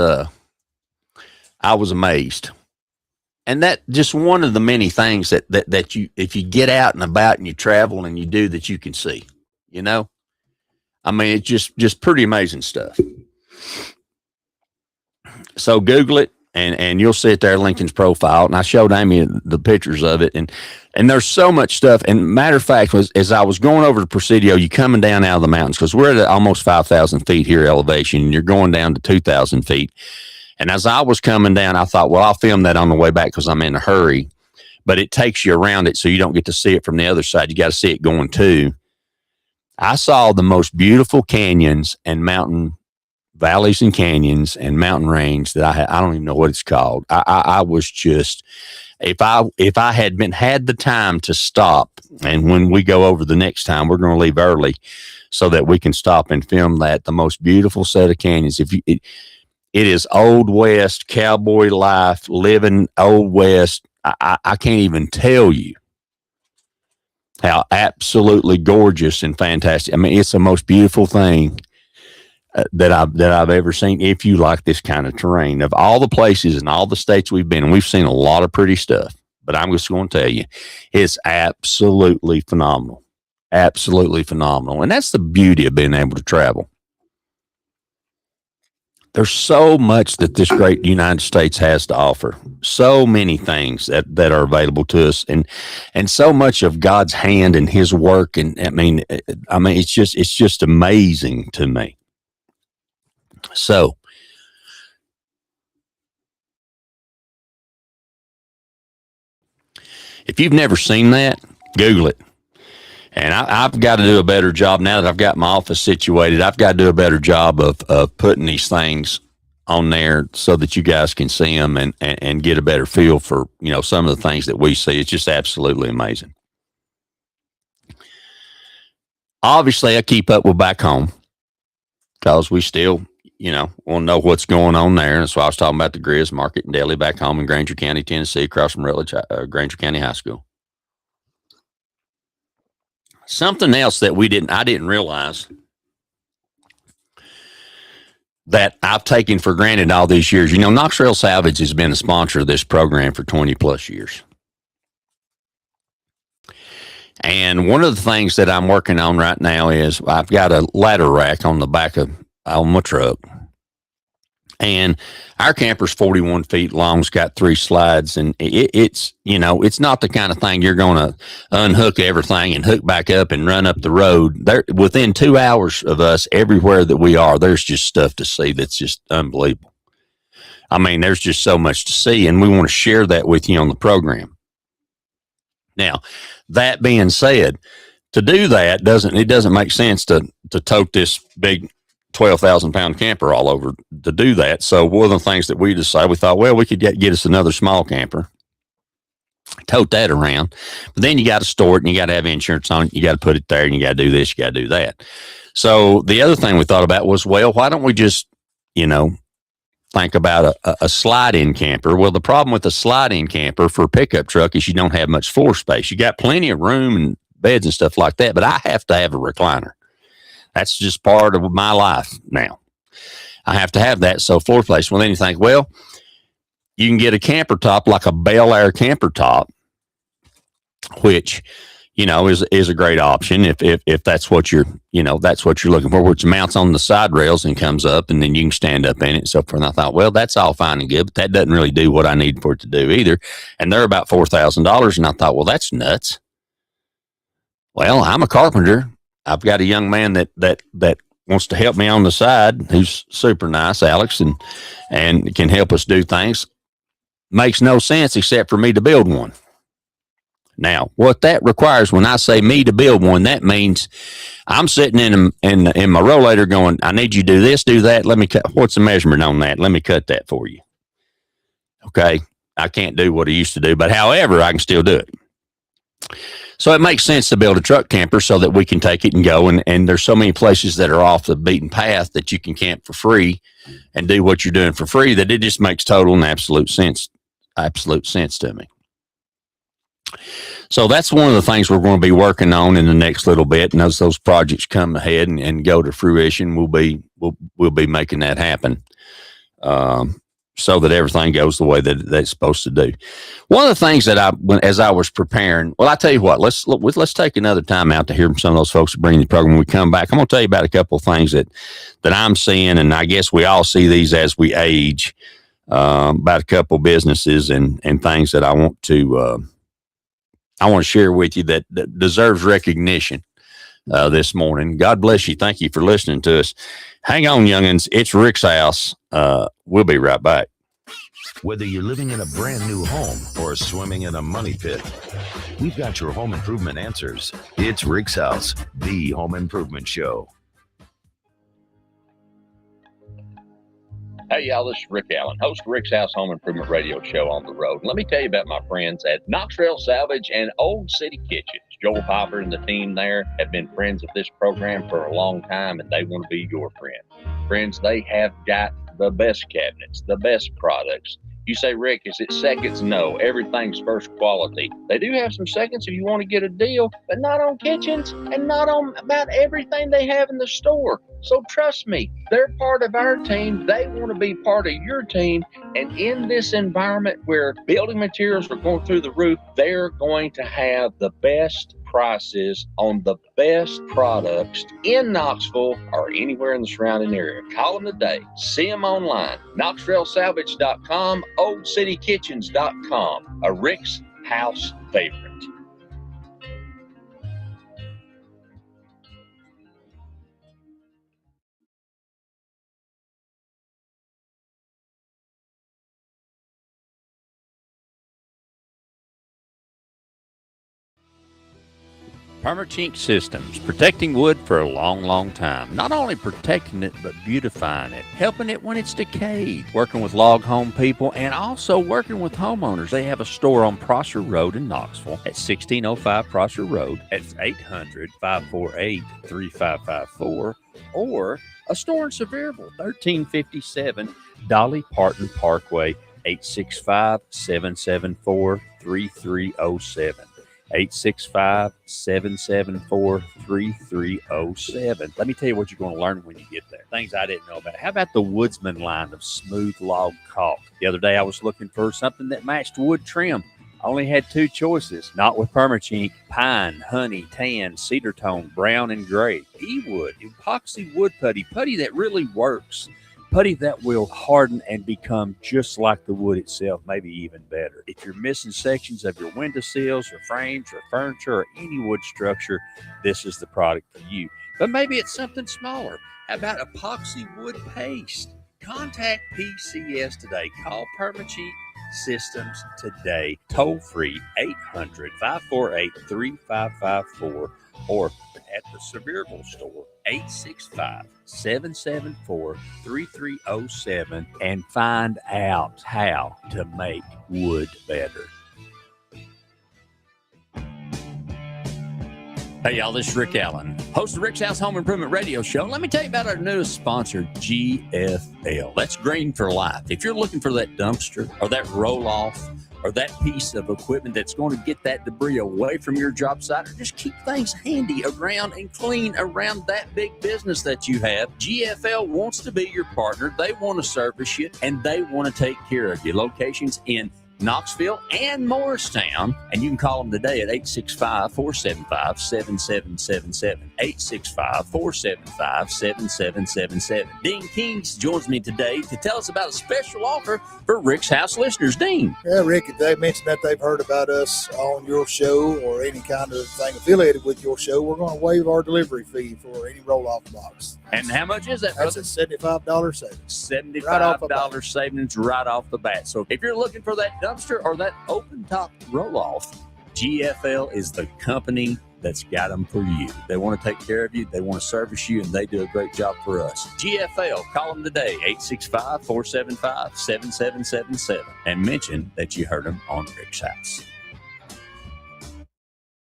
amazed. And that just one of the many things that you, if you get out and about and you travel and you do, that you can see, you know, I mean, it's just pretty amazing stuff. So Google it and you'll see it there, Lincoln's Profile. And I showed Amy the pictures of it, and there's so much stuff. And matter of fact, as I was going over to Presidio, you coming down out of the mountains, because we're at almost 5,000 feet here elevation, and you're going down to 2,000 feet. And as I was coming down, I thought, well, I'll film that on the way back because I'm in a hurry. But it takes you around it, so you don't get to see it from the other side. You got to see it going too. I saw the most beautiful canyons and mountain valleys and canyons and mountain range that I don't even know what it's called. I was just, if I had had the time to stop, and when we go over the next time, we're going to leave early so that we can stop and film that, the most beautiful set of canyons. It is Old West cowboy life, living Old West. I can't even tell you how absolutely gorgeous and fantastic. I mean, it's the most beautiful thing that I've ever seen. If you like this kind of terrain, of all the places and all the states we've been, and we've seen a lot of pretty stuff, but I'm just going to tell you, it's absolutely phenomenal. Absolutely phenomenal. And that's the beauty of being able to travel. There's so much that this great United States has to offer. So many things that are available to us, and so much of God's hand and his work. And I mean, it's just amazing to me. So if you've never seen that, Google it. And I've got to do a better job now that I've got my office situated. I've got to do a better job of putting these things on there so that you guys can see them and get a better feel for, you know, some of the things that we see. It's just absolutely amazing. Obviously, I keep up with back home because we still, you know, want to know what's going on there. And that's why I was talking about the Grizz Market and Deli back home in Granger County, Tennessee, across from Rutledge, Granger County High School. Something else that I didn't realize that I've taken for granted all these years. You know, Knox Trail Salvage has been a sponsor of this program for 20 plus years. And one of the things that I'm working on right now is I've got a ladder rack on the back of my truck. And our camper's 41 feet long. It's got 3 slides, and it's, you know, it's not the kind of thing you're going to unhook everything and hook back up and run up the road. There, within 2 hours of us, everywhere that we are, there's just stuff to see that's just unbelievable. I mean, there's just so much to see, and we want to share that with you on the program. Now, that being said, to do that doesn't make sense to tote this big 12,000 pound camper all over to do that. So one of the things that we decided, we thought, well, we could get us another small camper, tote that around, but then you got to store it and you got to have insurance on it. You got to put it there and you got to do this, you got to do that. So the other thing we thought about was, well, why don't we just, think about a slide-in camper? Well, the problem with a slide-in camper for a pickup truck is you don't have much floor space. You got plenty of room and beds and stuff like that, but I have to have a recliner. That's just part of my life now. I have to have that. So floor space. Well, then you think, well, you can get a camper top like a Bel Air camper top, which, is a great option if that's what you're looking for, which mounts on the side rails and comes up and then you can stand up in it and so forth. And I thought, well, that's all fine and good, but that doesn't really do what I need for it to do either. And they're about $4,000. And I thought, well, that's nuts. Well, I'm a carpenter. I've got a young man that wants to help me on the side, who's super nice, Alex, and can help us do things. Makes no sense except for me to build one. Now, what that requires, when I say me to build one, that means I'm sitting in my rollator going, I need you to do this, do that. Let me cut. What's the measurement on that? Let me cut that for you. Okay. I can't do what I used to do, but however, I can still do it. So it makes sense to build a truck camper so that we can take it and go. And there's so many places that are off the beaten path that you can camp for free and do what you're doing for free that it just makes total and absolute sense to me. So that's one of the things we're going to be working on in the next little bit. And as those projects come ahead and go to fruition, we'll be making that happen. So that everything goes the way that it's supposed to do. One of the things that as I was preparing, well, I tell you what, let's take another time out to hear from some of those folks that bring the program. When we come back, I'm going to tell you about a couple of things that I'm seeing, and I guess we all see these as we age. About a couple of businesses and things that I want to share with you that deserves recognition this morning. God bless you. Thank you for listening to us. Hang on, youngins. It's Rick's House. We'll be right back. Whether you're living in a brand new home or swimming in a money pit, we've got your home improvement answers. It's Rick's House, the home improvement show. Hey, y'all, this is Rick Allen, host of Rick's House Home Improvement Radio Show on the road. Let me tell you about my friends at Knox Trail Salvage and Old City Kitchens. Joel Piper and the team there have been friends of this program for a long time, and they want to be your friend. Friends, they have got the best cabinets, the best products. You say, Rick, is it seconds? No, everything's first quality. They do have some seconds if you want to get a deal, but not on kitchens and not on about everything they have in the store. So trust me, they're part of our team. They want to be part of your team. And in this environment where building materials are going through the roof, they're going to have the best prices on the best products in Knoxville or anywhere in the surrounding area. Call them today. See them online. KnoxtrailSalvage.com, OldCityKitchens.com. A Rick's House favorite. Permachink Systems, protecting wood for a long, long time. Not only protecting it, but beautifying it, helping it when it's decayed, working with log home people, and also working with homeowners. They have a store on Prosser Road in Knoxville at 1605 Prosser Road. It's 800-548-3554, or a store in Sevierville, 1357 Dolly Parton Parkway, 865-774-3307. 865-774-3307. Let me tell you what you're going to learn when you get there. Things I didn't know about. How about the Woodsman line of smooth log caulk? The other day I was looking for something that matched wood trim. I only had two choices. Not with Permachink: pine, honey, tan, cedar tone, brown, and gray. E-wood, epoxy wood putty that really works. Putty that will harden and become just like the wood itself, maybe even better. If you're missing sections of your windowsills or frames or furniture or any wood structure, this is the product for you. But maybe it's something smaller. How about epoxy wood paste? Contact PCS today. Call Permacheat Systems today. Toll free 800-548-3554 or at the Sevierville store 865-774-3307 and find out how to make wood better. Hey, y'all, this is Rick Allen, host of Rick's House Home Improvement Radio Show. Let me tell you about our newest sponsor, GFL. That's Green for Life. If you're looking for that dumpster or that roll-off or that piece of equipment that's going to get that debris away from your job site or just keep things handy around and clean around that big business that you have, GFL wants to be your partner. They want to service you, and they want to take care of you. Locations in Knoxville and Morristown, and you can call them today at 865-475-7777. 865-475-7777. Dean Kings joins me today to tell us about a special offer for Rick's House listeners. Dean. Yeah, Rick, if they mentioned that they've heard about us on your show or any kind of thing affiliated with your show, we're going to waive our delivery fee for any roll-off box. And how much is that, That's brother? a $75 savings. $75 savings right off the bat. So if you're looking for that dumpster or that open top roll-off, GFL is the company that's got them for you. They want to take care of you, they want to service you, and they do a great job for us. GFL, call them today, 865-475-7777, and mention that you heard them on Rick's House.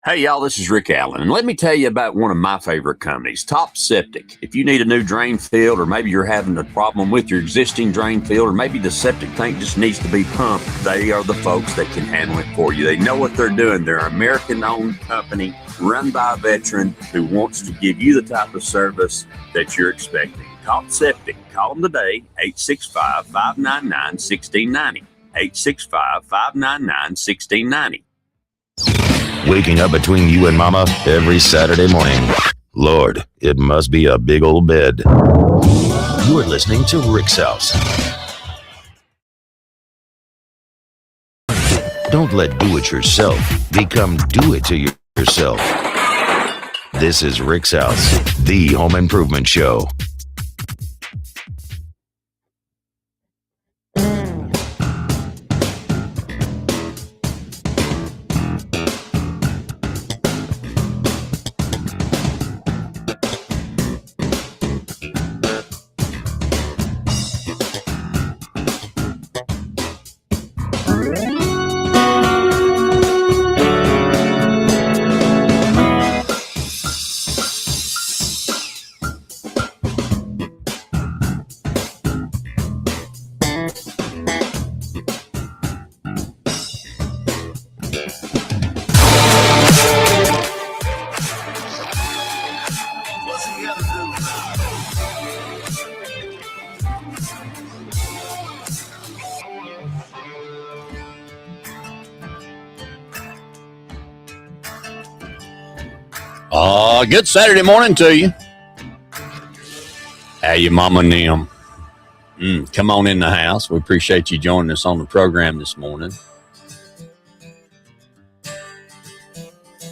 Hey, y'all, this is Rick Allen, and let me tell you about one of my favorite companies, Top Septic. If you need a new drain field, or maybe you're having a problem with your existing drain field, or maybe the septic tank just needs to be pumped, they are the folks that can handle it for you. They know what they're doing. They're an American-owned company run by a veteran who wants to give you the type of service that you're expecting. Top Septic. Call them today, 865-599-1690. 865-599-1690. Waking up between you and mama every Saturday morning. Lord, it must be a big old bed. You're listening to Rick's House. Don't let do-it-yourself become do-it-to-yourself. This is Rick's House, the home improvement show. Good Saturday morning to you. How you, Mama and them? Come on in the house. We appreciate you joining us on the program this morning.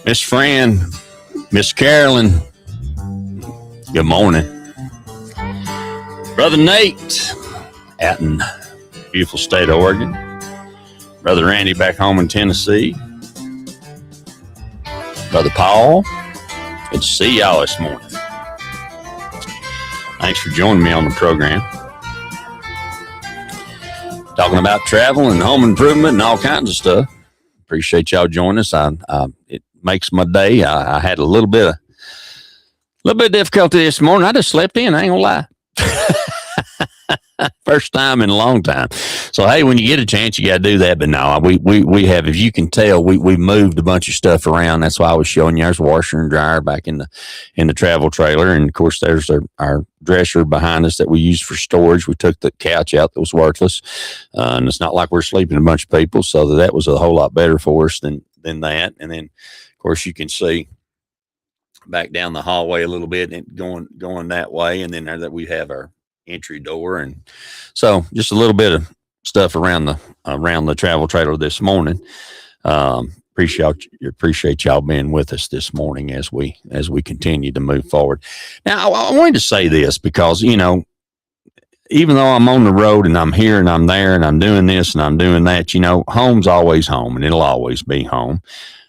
Miss Fran, Miss Carolyn, good morning. Brother Nate out in beautiful state of Oregon. Brother Randy back home in Tennessee. Brother Paul, good to see y'all this morning. Thanks for joining me on the program. Talking about travel and home improvement and all kinds of stuff. Appreciate y'all joining us. It makes my day. I had a little bit of difficulty this morning. I just slept in. I ain't gonna lie. First time in a long time. So, hey, when you get a chance, you got to do that. But no, we have, if you can tell, we moved a bunch of stuff around. That's why I was showing you. There's a washer and dryer back in the travel trailer. And, of course, there's our dresser behind us that we use for storage. We took the couch out that was worthless. And it's not like we're sleeping a bunch of people. So that was a whole lot better for us than that. And then, of course, you can see back down the hallway a little bit and going that way. And then there that we have our entry door. And so just a little bit of stuff around the travel trailer this morning. Appreciate y'all being with us this morning as we continue to move forward. Now, I wanted to say this because, even though I'm on the road and I'm here and I'm there and I'm doing this and I'm doing that, you know, home's always home and it'll always be home.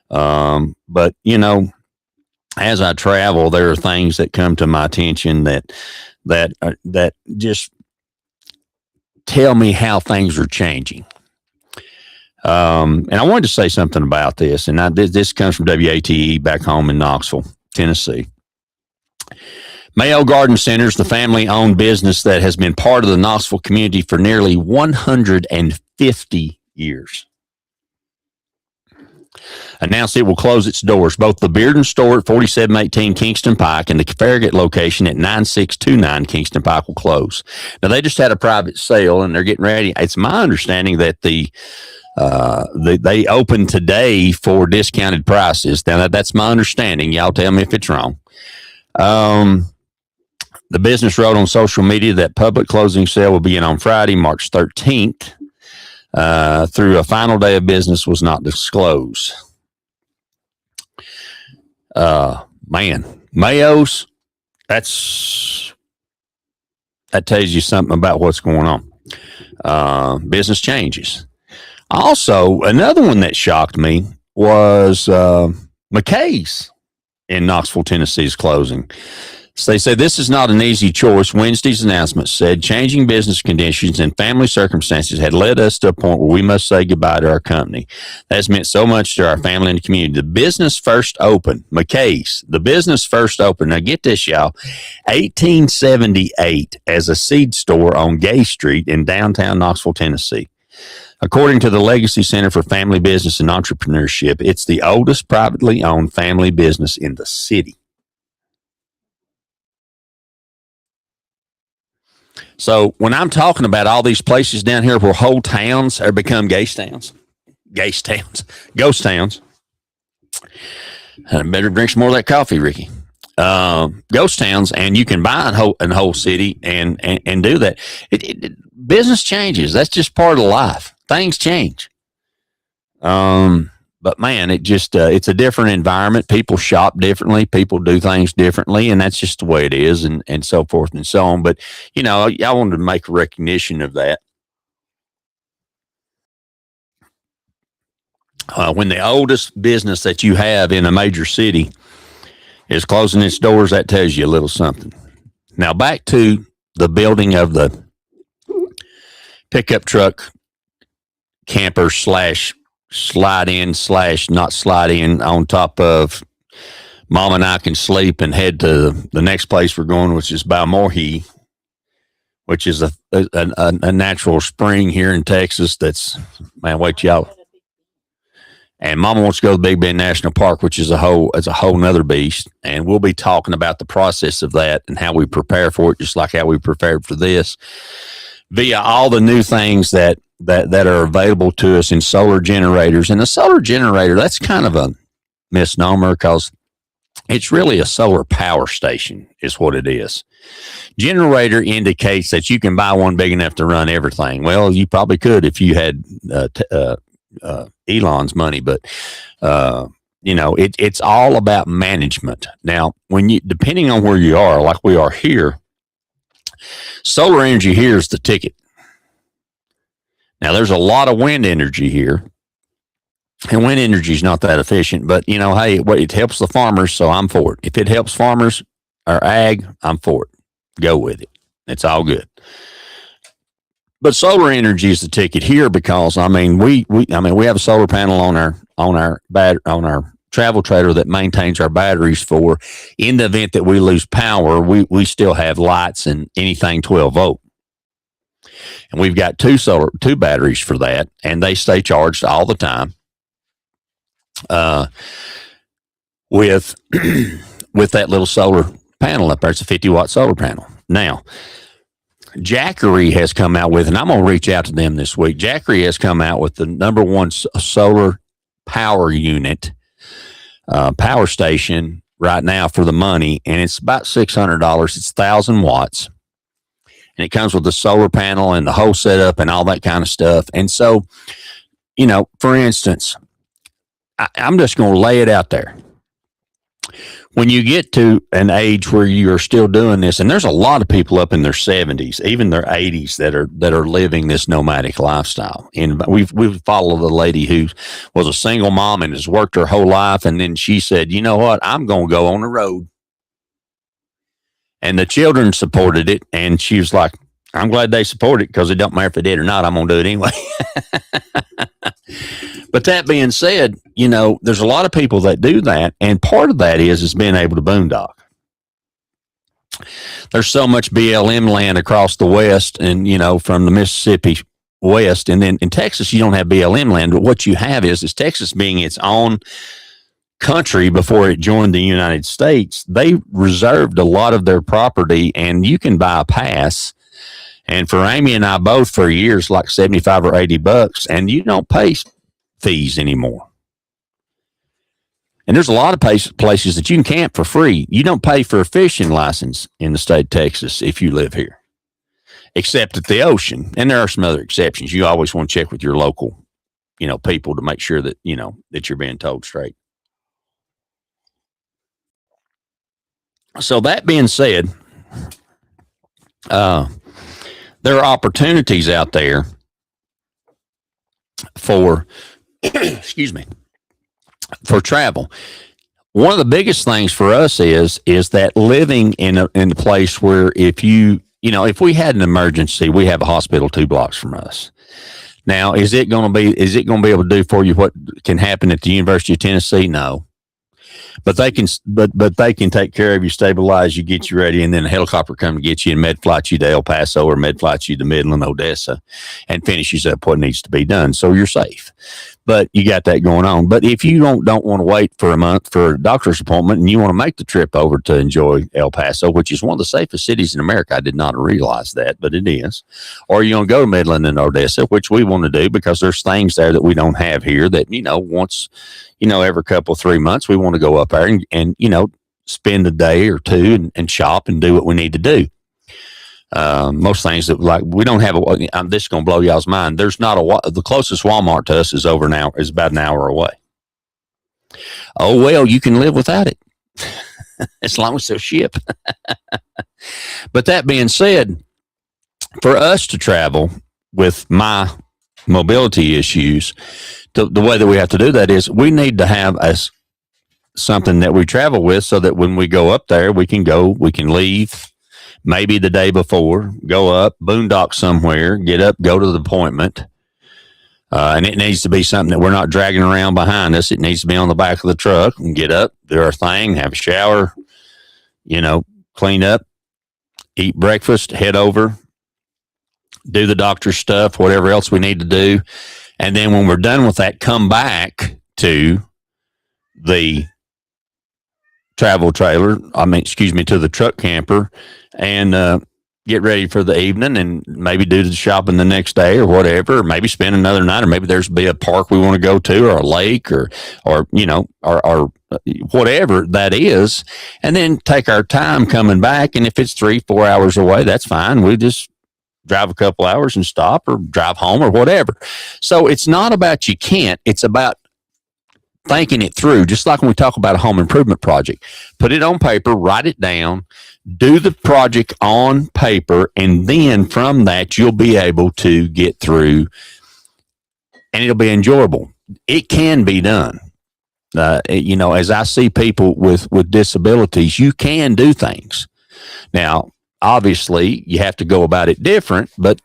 But you know, as I travel, there are things that come to my attention that just tell me how things are changing. And I wanted to say something about this, and this comes from WATE back home in Knoxville, Tennessee. Mayo Garden Centers, the family-owned business that has been part of the Knoxville community for nearly 150 years, announced it will close its doors. Both the Bearden store at 4718 Kingston Pike and the Farragut location at 9629 Kingston Pike will close. Now, they just had a private sale, and they're getting ready. It's my understanding that they open today for discounted prices. Now, that's my understanding. Y'all tell me if it's wrong. The business wrote on social media that public closing sale will begin on Friday, March 13th. Through a final day of business was not disclosed. Man, Mayo's, that tells you something about what's going on. Business changes. Also, another one that shocked me was McKay's in Knoxville, Tennessee's closing. So they say this is not an easy choice. Wednesday's announcement said changing business conditions and family circumstances had led us to a point where we must say goodbye to our company. That has meant so much to our family and community. The business first opened, McKay's, the business first opened. Now get this, y'all, 1878 as a seed store on Gay Street in downtown Knoxville, Tennessee. According to the Legacy Center for Family Business and Entrepreneurship, it's the oldest privately owned family business in the city. So when I'm talking about all these places down here where whole towns have become ghost towns, I better drink some more of that coffee, Ricky. Ghost towns, and you can buy in whole city and do that. Business changes. That's just part of life. Things change. But man, it's a different environment. People shop differently. People do things differently, and that's just the way it is, and so forth and so on. But, you know, I wanted to make a recognition of that. When the oldest business that you have in a major city is closing its doors, that tells you a little something. Now, back to the building of the pickup truck camper / slide in / not slide in on top of Mom and I can sleep and head to the next place we're going, which is Balmorhea, which is a natural spring here in Texas. That's, man, wait y'all. And Mama wants to go to Big Bend National Park, which is a whole nother beast. And we'll be talking about the process of that and how we prepare for it, just like how we prepared for this, via all the new things that are available to us in solar generators. And a solar generator, that's kind of a misnomer because it's really a solar power station is what it is. Generator indicates that you can buy one big enough to run everything. Well, you probably could if you had Elon's money, but you know, it's all about management. Now, depending on where you are, like we are here, solar energy here is the ticket. Now, there's a lot of wind energy here, and wind energy is not that efficient, but, you know, hey, it helps the farmers, so I'm for it. If it helps farmers or ag, I'm for it. Go with it. It's all good. But solar energy is the ticket here because, I mean, we have a solar panel on our travel trailer that maintains our batteries for, in the event that we lose power, we still have lights and anything 12 volt. And we've got two batteries for that, and they stay charged all the time. With that little solar panel up there, it's a 50-watt solar panel. Now, Jackery has come out with, and I'm going to reach out to them this week. Jackery has come out with the number one solar power unit, power station right now for the money, and it's about $600. It's 1,000 watts. And it comes with the solar panel and the whole setup and all that kind of stuff. And so, you know, for instance, I'm just going to lay it out there. when you get to an age where you are still doing this, and there's a lot of people up in their 70s, even their 80s, that are living this nomadic lifestyle. And we've followed a lady who was a single mom and has worked her whole life, and then she said, "You know what? I'm going to go on the road." And the children supported it, and she was like, "I'm glad they support it, because it don't matter if they did or not. I'm going to do it anyway." But that being said, you know, there's a lot of people that do that, and part of that is being able to boondock. There's so much BLM land across the West, and, you know, from the Mississippi West, and then in Texas, you don't have BLM land, but what you have is Texas being its own country before it joined the United States. They reserved a lot of their property, and you can buy a pass. And for Amy and I both, for years, like $75 or $80, and you don't pay fees anymore. And there's a lot of places that you can camp for free. You don't pay for a fishing license in the state of Texas if you live here, except at the ocean. And there are some other exceptions. You always want to check with your local, you know, people to make sure that, you know, that you're being told straight. So that being said, there are opportunities out there for, excuse me, for travel. One of the biggest things for us is that living in a place where if you know, if we had an emergency, we have a hospital 2 blocks from us. Now, is it going to be able to do for you what can happen at the University of Tennessee? No. But they can, but they can take care of you, stabilize you, get you ready, and then a helicopter come to get you and med flight you to El Paso or med flight you to Midland, Odessa, and finishes up what needs to be done. So you're safe. But you got that going on. But if you don't want to wait for a month for a doctor's appointment and you want to make the trip over to enjoy El Paso, which is one of the safest cities in America, I did not realize that, but it is. Or you're going to go to Midland and Odessa, which we want to do because there's things there that we don't have here that, you know, once, you know, every couple, 3 months, we want to go up there and you know, spend a day or two and shop and do what we need to do. Most things that, like, we don't have this is going to blow y'all's mind. There's not the closest Walmart to us is about an hour away. Oh, well, you can live without it as long as they'll ship. But that being said, for us to travel with my mobility issues, the way that we have to do that is we need to have something that we travel with so that when we go up there, we can leave maybe the day before, go up, boondock somewhere, get up, go to the appointment. And it needs to be something that we're not dragging around behind us. It needs to be on the back of the truck and get up, do our thing, have a shower, you know, clean up, eat breakfast, head over, do the doctor's stuff, whatever else we need to do. And then when we're done with that, come back to the to the truck camper and get ready for the evening and maybe do the shopping the next day or whatever, or maybe spend another night, or maybe there's be a park we want to go to or a lake or you know, or whatever that is, and then take our time coming back. And if it's 3-4 hours away, that's fine. We just drive a couple hours and stop or drive home or whatever. So it's not about you can't, it's about thinking it through, just like when we talk about a home improvement project. Put it on paper, write it down, do the project on paper, and then from that, you'll be able to get through, and it'll be enjoyable. It can be done. You know, as I see people with disabilities, you can do things. Now, obviously, you have to go about it different, but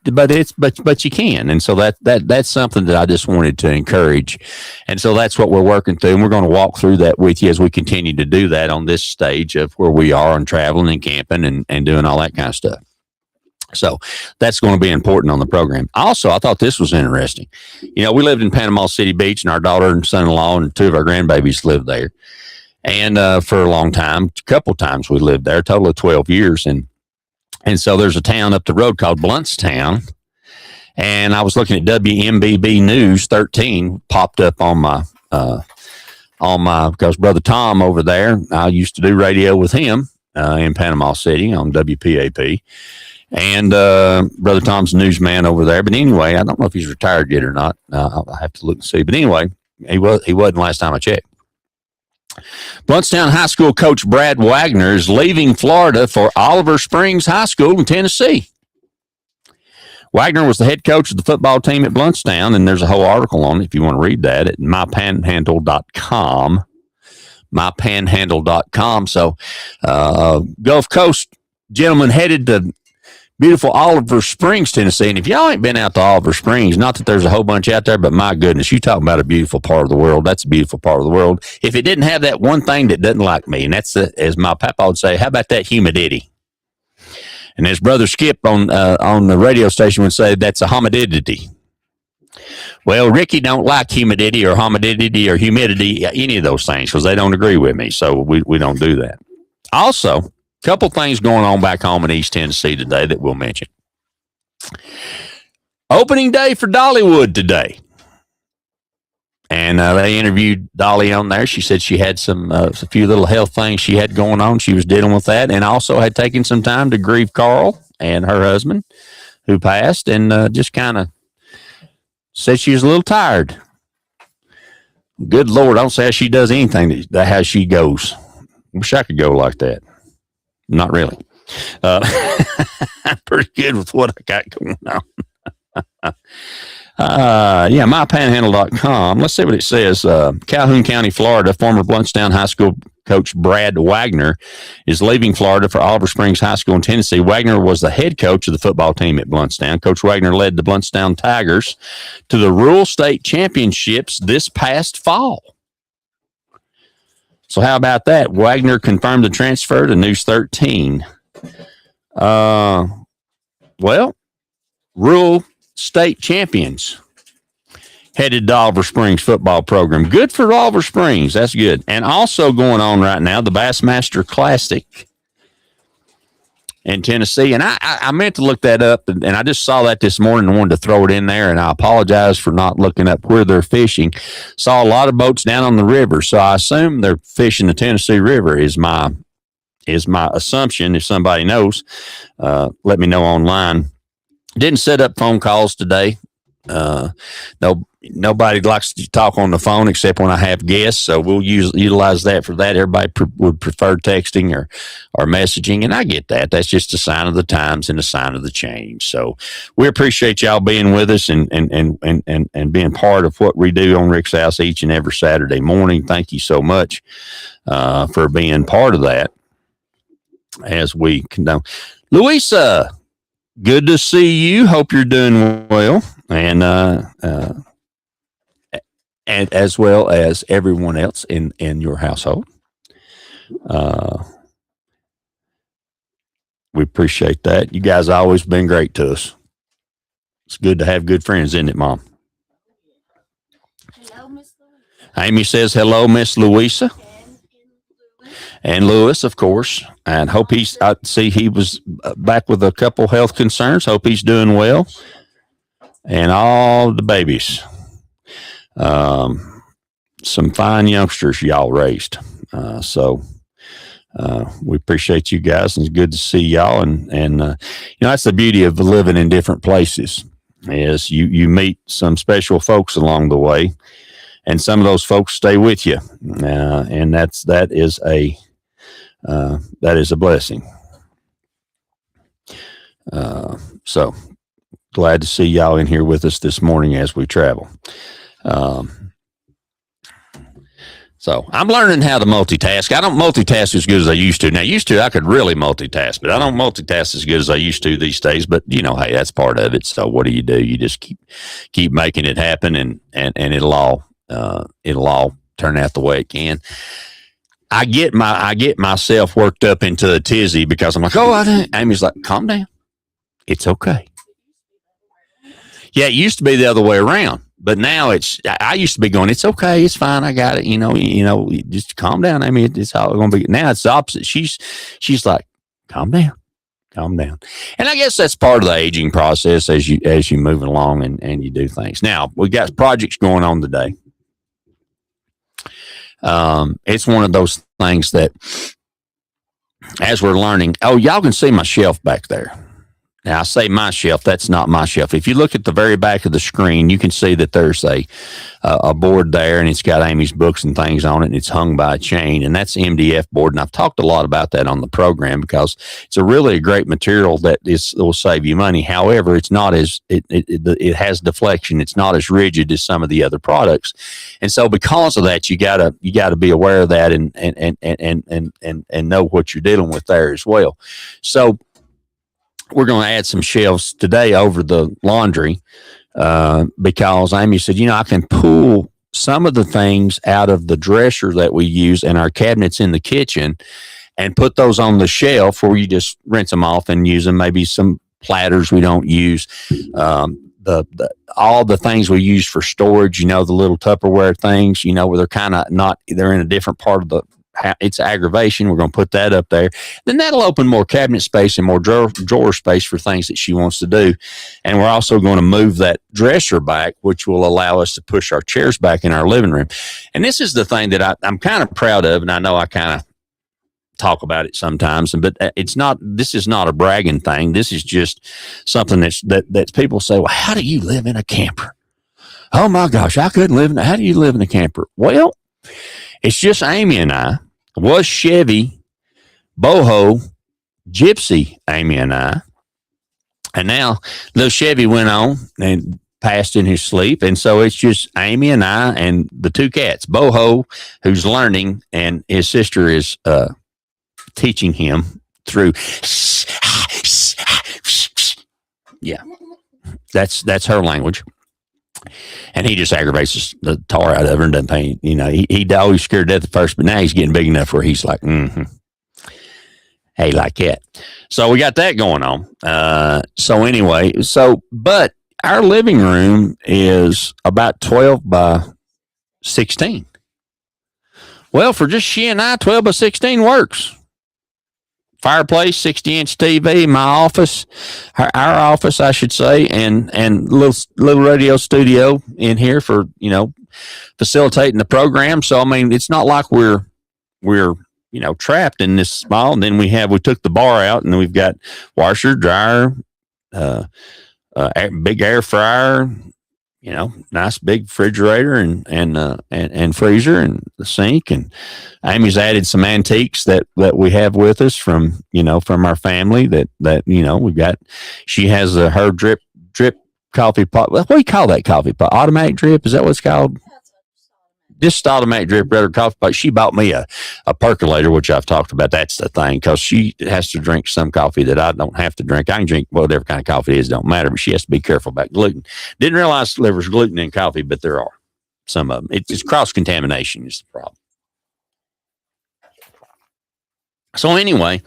you can, and so that's something that I just wanted to encourage, and so that's what we're working through, and we're going to walk through that with you as we continue to do that on this stage of where we are and traveling and camping and doing all that kind of stuff. So that's going to be important on the program. Also, I thought this was interesting. You know, we lived in Panama City Beach, and our daughter and son-in-law and 2 of our grandbabies lived there, and for a long time, a couple times we lived there, a total of 12 years, and so there's a town up the road called Bluntstown, and I was looking at WMBB News 13 popped up on my because Brother Tom over there, I used to do radio with him in Panama City on WPAP, and Brother Tom's a newsman over there. But anyway, I don't know if he's retired yet or not. I'll have to look and see. But anyway, he wasn't last time I checked. Bluntstown High School coach Brad Wagner is leaving Florida for Oliver Springs High School in Tennessee. Wagner was the head coach of the football team at Bluntstown, and there's a whole article on it if you want to read that at mypanhandle.com. Mypanhandle.com. So, Gulf Coast gentlemen headed to beautiful Oliver Springs, Tennessee. And if y'all ain't been out to Oliver Springs, not that there's a whole bunch out there, but my goodness, you talking about a beautiful part of the world. That's a beautiful part of the world. If it didn't have that one thing that doesn't like me, and that's, as my papa would say, how about that humidity? And his brother Skip on the radio station would say that's a humidity. Well, Ricky don't like humidity or humidity, any of those things, because they don't agree with me. So we don't do that. Also, a couple things going on back home in East Tennessee today that we'll mention. Opening day for Dollywood today. And they interviewed Dolly on there. She said she had a few little health things she had going on. She was dealing with that, and also had taken some time to grieve Carl and her husband who passed, and just kind of said she was a little tired. Good Lord, I don't say how she does anything that how she goes. Wish I could go like that. Not really. I'm pretty good with what I got going on. mypanhandle.com. Let's see what it says. Calhoun County, Florida, former Bluntstown High School coach Brad Wagner is leaving Florida for Oliver Springs High School in Tennessee. Wagner was the head coach of the football team at Bluntstown. Coach Wagner led the Bluntstown Tigers to the Rural State Championships this past fall. So how about that? Wagner confirmed the transfer to News 13. Rural State champions headed to Oliver Springs football program. Good for Oliver Springs. That's good. And also going on right now, the Bassmaster Classic in Tennessee. And I meant to look that up, and I just saw that this morning and wanted to throw it in there, and I apologize for not looking up where they're fishing. Saw a lot of boats down on the river, so I assume they're fishing the Tennessee River is my assumption. If somebody knows, let me know online. Didn't set up phone calls today. Nobody likes to talk on the phone except when I have guests, so we'll utilize that for that. Everybody would prefer texting or messaging, and I get that. That's just a sign of the times and a sign of the change. So we appreciate y'all being with us and being part of what we do on Rick's House each and every Saturday morning. Thank you so much for being part of that as we condone. Louisa, good to see you. Hope you're doing well, and as well as everyone else in your household. We appreciate that. You guys have always been great to us. It's good to have good friends, isn't it, Mom? Hello, Miss Louisa. Amy says hello, Miss Louisa. And Lewis, of course. And hope I see he was back with a couple health concerns. Hope he's doing well. And all the babies. Some fine youngsters y'all raised. So we appreciate you guys, and it's good to see y'all. And that's the beauty of living in different places, is you meet some special folks along the way, and some of those folks stay with you. And that is a blessing. So glad to see y'all in here with us this morning as we travel. So I'm learning how to multitask. I don't multitask as good as I used to. Now, I could really multitask, but I don't multitask as good as I used to these days. But hey, that's part of it. So what do? You just keep making it happen, and it'll all turn out the way it can. I get myself worked up into a tizzy because I'm like, Amy's like, calm down. It's okay. Yeah, it used to be the other way around, but now I used to be going, it's okay, it's fine, I got it. Just calm down, Amy. It's all going to be. Now it's the opposite. She's like, calm down. And I guess that's part of the aging process as you move along and you do things. Now we got projects going on today. It's one of those things that as we're learning, y'all can see my shelf back there. Now, I say my shelf. That's not my shelf. If you look at the very back of the screen, you can see that there's a board there, and it's got Amy's books and things on it, and it's hung by a chain, and that's the MDF board. And I've talked a lot about that on the program because it's a great material that will save you money. However, it's not as it has deflection. It's not as rigid as some of the other products, and so because of that, you gotta be aware of that and know what you're dealing with there as well. So we're going to add some shelves today over the laundry because Amy said, I can pull some of the things out of the dresser that we use in our cabinets in the kitchen and put those on the shelf where you just rinse them off and use them. Maybe some platters we don't use. All the things we use for storage, the little Tupperware things, where they're kind of they're in a different part of it's aggravation. We're going to put that up there. Then that'll open more cabinet space and more drawer space for things that she wants to do. And we're also going to move that dresser back, which will allow us to push our chairs back in our living room. And this is the thing that I'm kind of proud of. And I know I kind of talk about it sometimes, but this is not a bragging thing. This is just something that people say, well, how do you live in a camper? Oh my gosh, I couldn't live how do you live in a camper? Well, it's just Amy and I. Was Chevy, Boho, Gypsy, Amy and I. And now little Chevy went on and passed in his sleep. And so it's just Amy and I and the two cats, Boho, who's learning, and his sister is teaching him through. Yeah, that's her language. And he just aggravates the tar out of her and doesn't pay. He always scared to death at first, but now he's getting big enough where he's like, hey, like that. So we got that going on. But our living room is about 12 by 16. Well, for just she and I, 12 by 16 works. Fireplace, 60-inch TV, my office, our office, I should say, and little radio studio in here for facilitating the program. So I mean, it's not like we're trapped in this small. And then we took the bar out, and we've got washer, dryer, big air fryer, nice big refrigerator and freezer and the sink. And Amy's added some antiques that we have with us from our family that we've got. She has her drip coffee pot. What do you call that coffee pot? Automatic drip? Is that what it's called? Just automatic drip regular coffee pot. She bought me a percolator, which I've talked about. That's the thing, because she has to drink some coffee that I don't have to drink. I can drink whatever kind of coffee it is, don't matter, but she has to be careful about gluten. Didn't realize there was gluten in coffee, but there are some of them. It's cross-contamination is the problem. So anyway,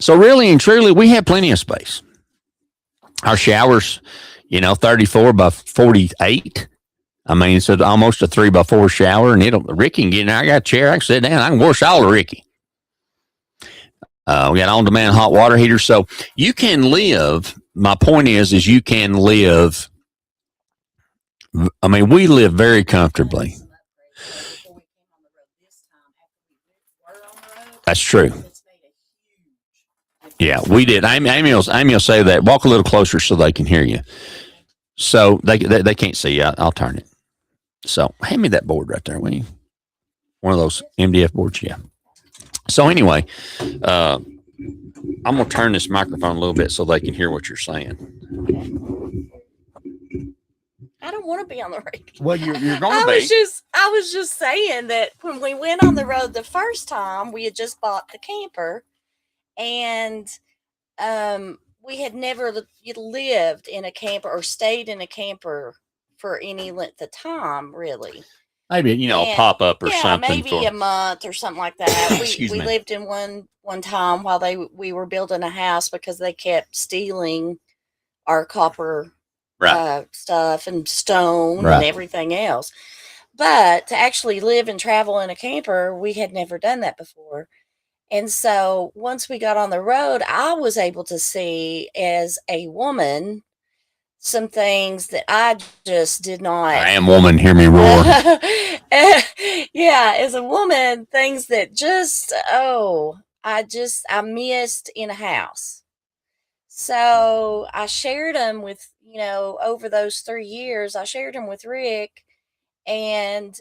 really and truly, we have plenty of space. Our shower's, 34 by 48. I mean, it's almost a 3x4 shower, and Ricky can get in there. I got a chair. I can sit down. I can wash all of Ricky. We got on-demand hot water heater. So you can live. My point is you can live. I mean, we live very comfortably. That's true. Yeah, we did. Amy will say that. Walk a little closer so they can hear you. So they can't see you. I'll turn it. So hand me that board right there, will you? One of those MDF boards, yeah. So anyway, I'm going to turn this microphone a little bit so they can hear what you're saying. I don't want to be on the radio. Well, you're going to be. I was just saying that when we went on the road the first time, we had just bought the camper, and we had never lived in a camper or stayed in a camper for any length of time, really. Maybe, a pop-up or something. Maybe a month or something like that. We lived in one time while we were building a house because they kept stealing our copper stuff and stone and everything else. But to actually live and travel in a camper, we had never done that before. And so once we got on the road, I was able to see as a woman some things that I just did not. I am woman, hear me roar. Yeah, as a woman, things that just, I missed in a house. So I shared them with, over those 3 years, I shared them with Rick, and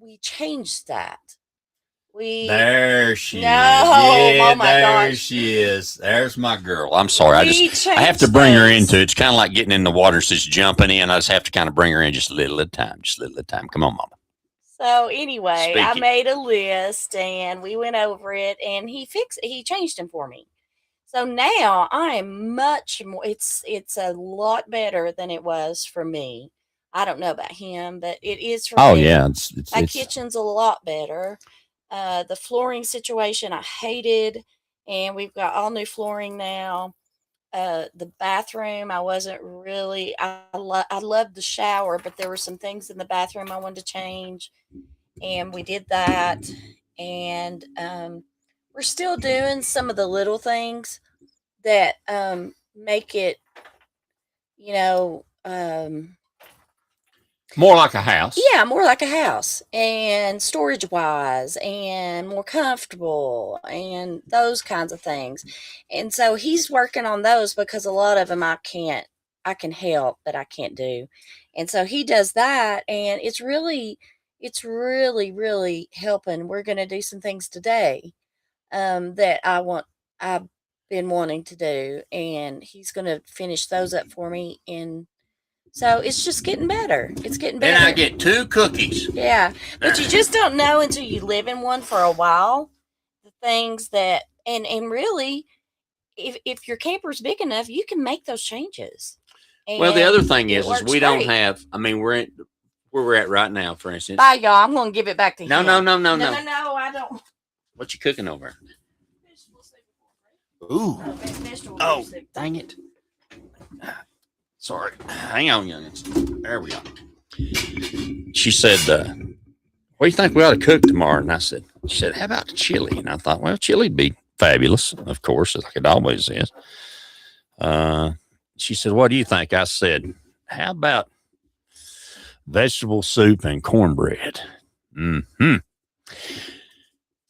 we changed that. There she is. No, Yeah, oh my there gosh. she is. There's my girl. I'm sorry. I have to changed bring her those. into it. It's kind of like getting in the water, just jumping in. I just have to kind of bring her in just a little at a time. Just a little at a time. Come on, Mama. So anyway, I Speaking. made a list and we went over it, and he changed them for me. So now I'm much more, it's a lot better than it was for me. I don't know about him, but it is for Oh me. yeah, My kitchen's a lot better. The flooring situation I hated, and we've got all new flooring now. The bathroom, I wasn't really, I loved the shower, but there were some things in the bathroom I wanted to change, and we did that. And we're still doing some of the little things that make it, more like a house. yeah, more like a house, and storage wise, and more comfortable, and those kinds of things. And so he's working on those, because a lot of them I can help, but I can't do. And so he does that, and it's really, really helping. We're going to do some things today that I've been wanting to do, and he's going to finish those up for me. And so it's just getting better. It's getting better. Then I get 2 cookies. Yeah, but you just don't know until you live in one for a while, the things that, and really, if your camper's big enough, you can make those changes. Well, the other thing is we don't great. have, I mean, we're in, where we're at right now, for instance. Bye, y'all. I'm going to give it back to No, him. no, No, I don't. What you cooking over? Ooh. Oh, dang it. Sorry. Hang on, youngins. There we are. She said, what do you think we ought to cook tomorrow? And she said, how about chili? And I thought, well, chili'd be fabulous, of course, like it always is. She said, what do you think? I said, how about vegetable soup and cornbread? Mm-hmm.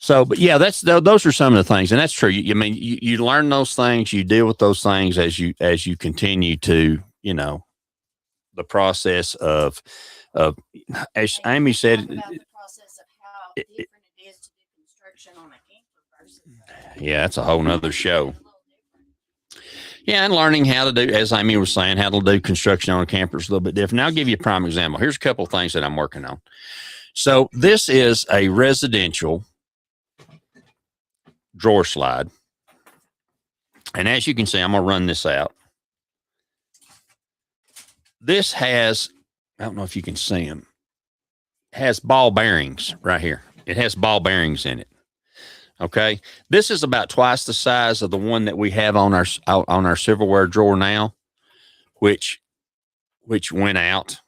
So, but yeah, those are some of the things, and that's true. You learn those things, you deal with those things as you continue to, the process of, as Amy said, about the process of how different it is to do construction on a camper versus. Yeah, that's a whole nother show. Yeah, and learning how to do, as Amy was saying, how to do construction on a camper is a little bit different. Now, I'll give you a prime example. Here's a couple of things that I'm working on. So this is a residential drawer slide. And as you can see, I'm going to run this out. This has, I don't know if you can see them, has ball bearings right here. It has ball bearings in it. Okay. This is about twice the size of the one that we have on our silverware drawer now, which went out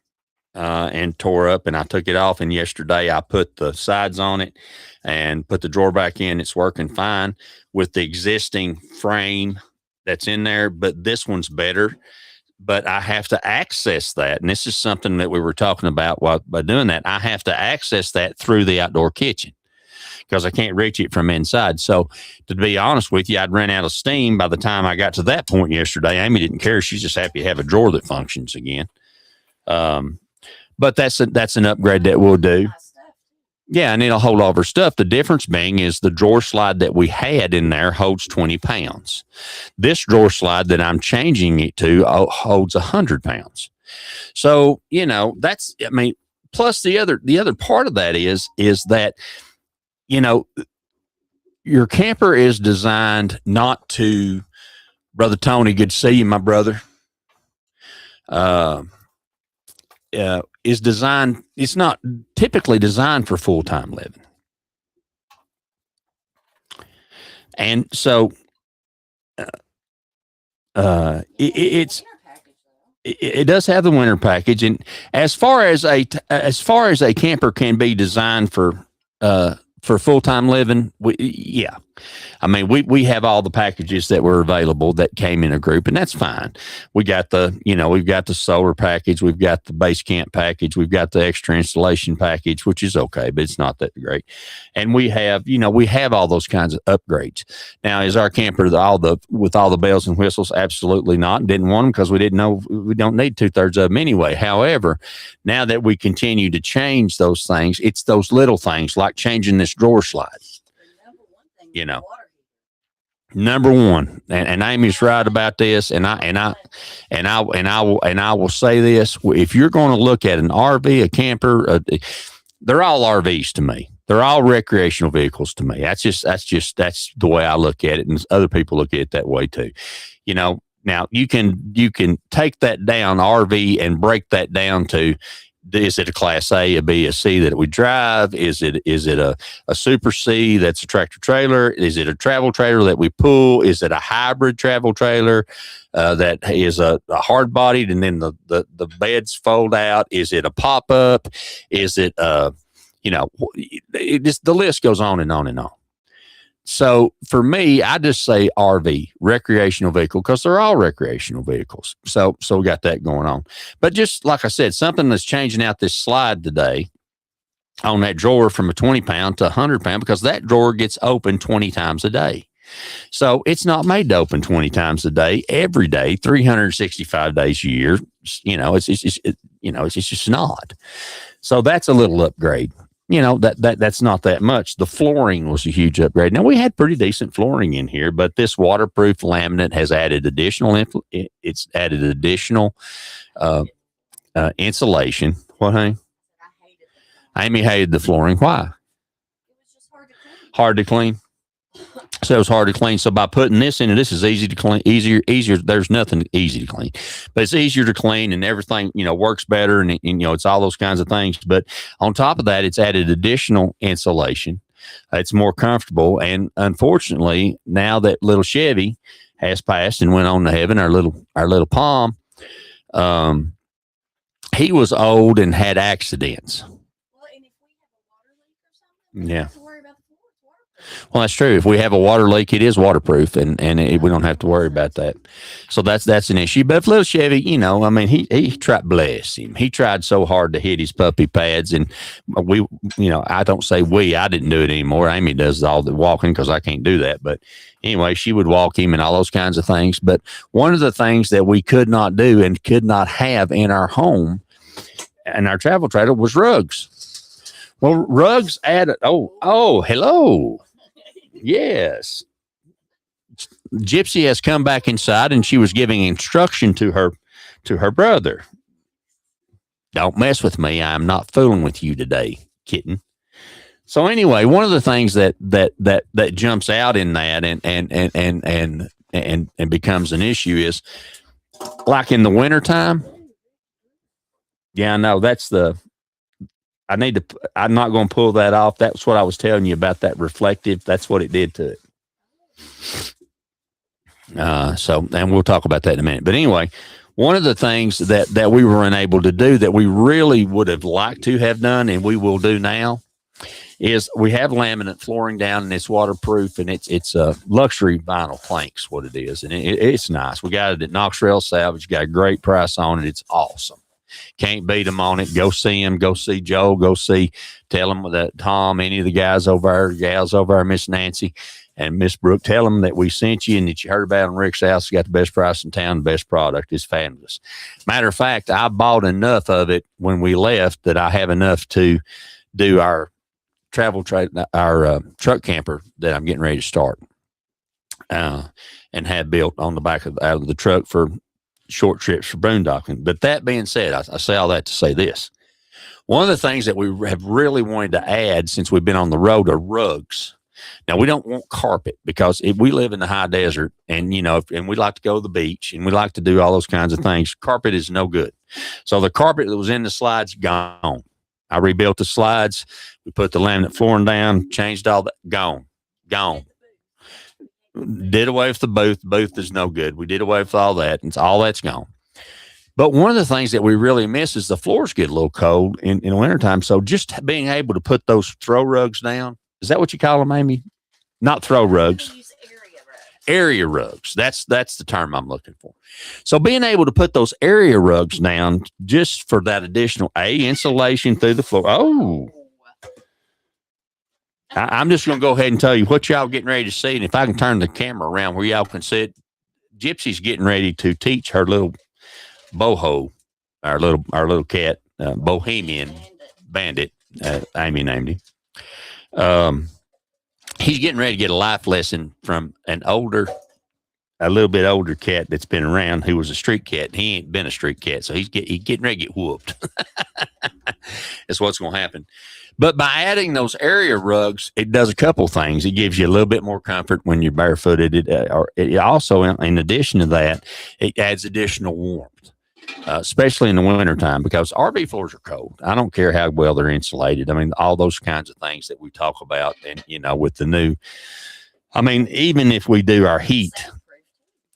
and tore up, and I took it off. And yesterday I put the sides on it and put the drawer back in. It's working fine with the existing frame that's in there, but this one's better. But I have to access that. And this is something that we were talking about by doing that. I have to access that through the outdoor kitchen because I can't reach it from inside. So to be honest with you, I'd run out of steam by the time I got to that point yesterday. Amy didn't care. She's just happy to have a drawer that functions again. But that's an upgrade that we'll do. Yeah, and it'll hold all of her stuff. The difference being is the drawer slide that we had in there holds 20 pounds. This drawer slide that I'm changing it to holds 100 pounds. So, that's, plus the other part of that is that, your camper is designed not to, Brother Tony, good to see you, my brother. Is designed, it's not typically designed for full-time living. And so it does have the winter package. And as far as a camper can be designed for full-time living, yeah, I mean, we have all the packages that were available that came in a group, and that's fine. We've got the solar package, we've got the base camp package, we've got the extra installation package, which is okay, but it's not that great. And we have all those kinds of upgrades. Now, is our camper with all the bells and whistles? Absolutely not. Didn't want them because we didn't know we don't need 2/3 of them anyway. However, now that we continue to change those things, it's those little things like changing this drawer slide. Number one, and Amy's right about this, and I will say this: if you're going to look at an RV, a camper, they're all RVs to me. They're all recreational vehicles to me. That's the way I look at it, and other people look at it that way too. Now you can take that down RV and break that down to. Is it a Class A, a B, a C that we drive? Is it a Super C that's a tractor trailer? Is it a travel trailer that we pull? Is it a hybrid travel trailer that is a hard bodied and then the beds fold out? Is it a pop up? Is it the list goes on and on and on. So for me, I just say RV, recreational vehicle, because they're all recreational vehicles. So we got that going on. But just like I said, something that's changing out this slide today on that drawer from a 20-pound to 100-pound, because that drawer gets open 20 times a day. So it's not made to open 20 times a day, every day, 365 days a year. It's just not. So that's a little upgrade. That's not that much. The flooring was a huge upgrade. Now, we had pretty decent flooring in here, but this waterproof laminate has added additional insulation. What, honey? Amy hated the flooring. Why? It was just hard to clean. Hard to clean. So it was hard to clean. So by putting this in, this is easy to clean, easier. There's nothing easy to clean, but it's easier to clean and everything, works better. And it's all those kinds of things. But on top of that, it's added additional insulation. It's more comfortable. And unfortunately, now that little Chevy has passed and went on to heaven, our little Palm, he was old and had accidents. Well, and if we have a water leak or something, yeah. Well, that's true. If we have a water leak, it is waterproof, and we don't have to worry about that. So that's an issue. But if little Chevy, he tried, bless him. He tried so hard to hit his puppy pads, and I don't say I didn't do it anymore. Amy does all the walking because I can't do that. But anyway, she would walk him and all those kinds of things. But one of the things that we could not do and could not have in our home and our travel trailer was rugs. Well, rugs added. Oh, hello. Yes. Gypsy has come back inside and she was giving instruction to her brother. Don't mess with me. I'm not fooling with you today, kitten. So anyway, one of the things that jumps out in that and becomes an issue is like in the wintertime. Yeah, I know I'm not going to pull that off. That's what I was telling you about that reflective. That's what it did to it. And we'll talk about that in a minute. But anyway, one of the things that we were unable to do that we really would have liked to have done, and we will do now, is we have laminate flooring down and it's waterproof and it's a luxury vinyl planks, what it is. And it's nice. We got it at Knox Rail Salvage, got a great price on it. It's awesome. Can't beat them on it. Go see him. Go see Joe. Tell them that Tom, any of the guys over there, gals over there, Miss Nancy and Miss Brooke, tell them that we sent you and that you heard about it on Rick's House. Got the best price in town, the best product. It's fabulous. Matter of fact, I bought enough of it when we left that I have enough to do our travel our truck camper that I'm getting ready to start and have built on the back out of the truck for short trips for boondocking. But that being said, I say all that to say this. One of the things that we have really wanted to add since we've been on the road are rugs. Now, we don't want carpet because if we live in the high desert and, and we like to go to the beach and we like to do all those kinds of things, carpet is no good. So the carpet that was in the slides, gone. I rebuilt the slides. We put the laminate flooring down, changed all that, gone. Did away with the booth. The booth is no good. We did away with all that, and all that's gone. But one of the things that we really miss is the floors get a little cold in the wintertime. So just being able to put those throw rugs down, is that what you call them, Amy? not throw rugs. Area rugs. That's the term I'm looking for. So being able to put those area rugs down just for that additional insulation through the floor. Oh, I'm just going to go ahead and tell you what y'all getting ready to see. And if I can turn the camera around where y'all can see it, Gypsy's getting ready to teach her little boho, our little cat, Bohemian Bandit. Amy named him. He's getting ready to get a life lesson from a little bit older cat that's been around who was a street cat. He ain't been a street cat, so he's getting ready to get whooped. That's what's going to happen. But by adding those area rugs, it does a couple things. It gives you a little bit more comfort when you're barefooted. It also, in addition to that, it adds additional warmth, especially in the wintertime, because RV floors are cold. I don't care how well they're insulated. I mean, all those kinds of things that we talk about. And, with the new, even if we do our heat,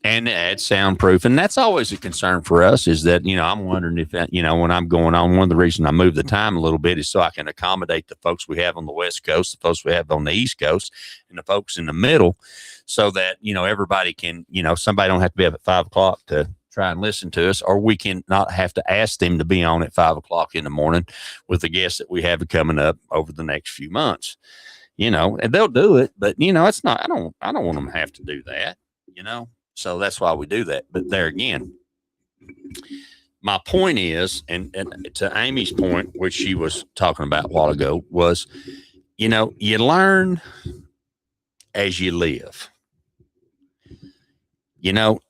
and add soundproof. And that's always a concern for us is that, I'm wondering if, when I'm going on, one of the reasons I move the time a little bit is so I can accommodate the folks we have on the West Coast, the folks we have on the East Coast, and the folks in the middle so that, everybody can, somebody don't have to be up at 5 o'clock to try and listen to us, or we can not have to ask them to be on at 5 o'clock in the morning with the guests that we have coming up over the next few months, and they'll do it, but it's not, I don't want them to have to do that, So that's why we do that. But there again, my point is, and to Amy's point, which she was talking about a while ago, was, you learn as you live. You